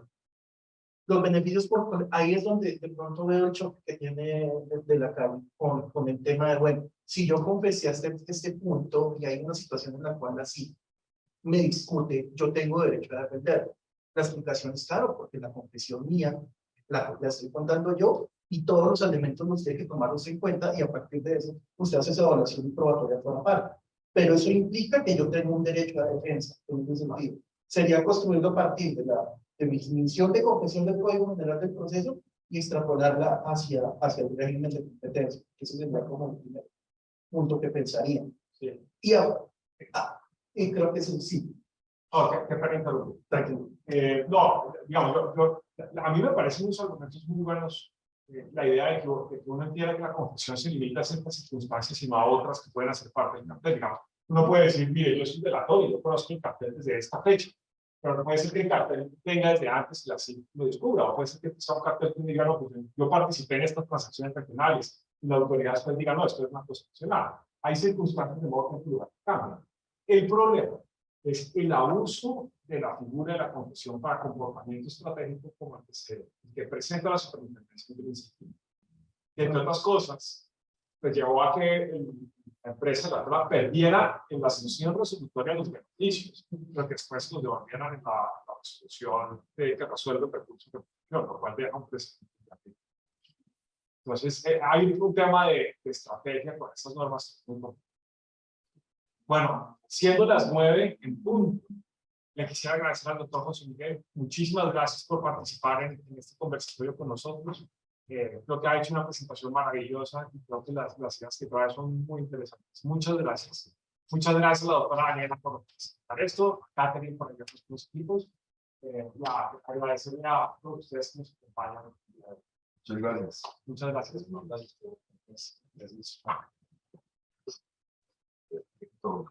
F: Los beneficios, ahí es donde de pronto veo el choque que tiene de la calle con el tema de, bueno, si yo confesé hasta este punto y hay una situación en la cual así me discute, yo tengo derecho a defender. La explicación es claro, porque la confesión mía la estoy contando yo y todos los elementos los tiene que tomarlos en cuenta y a partir de eso usted hace esa evaluación probatoria por la parte. Pero eso implica que yo tengo un derecho a defensa en ese sentido. Sería construirlo a partir de mi definición de confesión del Código General del Proceso y extrapolarla hacia el régimen de competencia. Ese sería como el primer punto que pensaría.
B: Sí.
F: Y creo que eso sí.
B: Ok, qué pena interrumpir.
F: Tranquilo.
B: No, digamos, a mí me parecen unos argumentos muy buenos. La idea de que uno entienda que la confesión se limita a ciertas circunstancias y no a otras que pueden hacer parte del cartel. Digamos, uno puede decir, mire, yo soy delator y yo conozco el cartel desde esta fecha, pero no puede ser que el cartel tenga desde antes y así lo descubra, o puede ser que sea un cartel que diga, no, pues yo participé en estas transacciones regionales y la autoridad después diga, no, esto es una cosa nacional. Hay circunstancias de modo que el lugar cambia. El problema es el abuso de la figura de la confesión para comportamiento estratégico como el que presenta la superintendencia del incentivo. Que entre otras cosas, pues llevó a que la empresa la perdiera en la solución resolutoria de los beneficios, pero que después los devolvieran en la resolución que resuelve el recurso de confesión, por cual deja un precedente. Entonces, hay un tema de estrategia con estas normas. Bueno, siendo las 9 en punto, le quisiera agradecer al doctor José Miguel. Muchísimas gracias por participar en este conversatorio con nosotros. Creo que ha hecho una presentación maravillosa y creo que las ideas que trae son muy interesantes. Muchas gracias. Muchas gracias a la doctora Daniela por presentar esto, a Catherine por enviar los equipos. Agradecerle a todos ustedes que nos acompañan.
C: Muchas gracias.
B: Muchas gracias. Gracias.
C: Todo.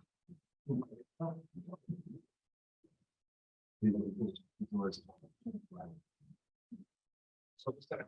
B: Nosotros tenemos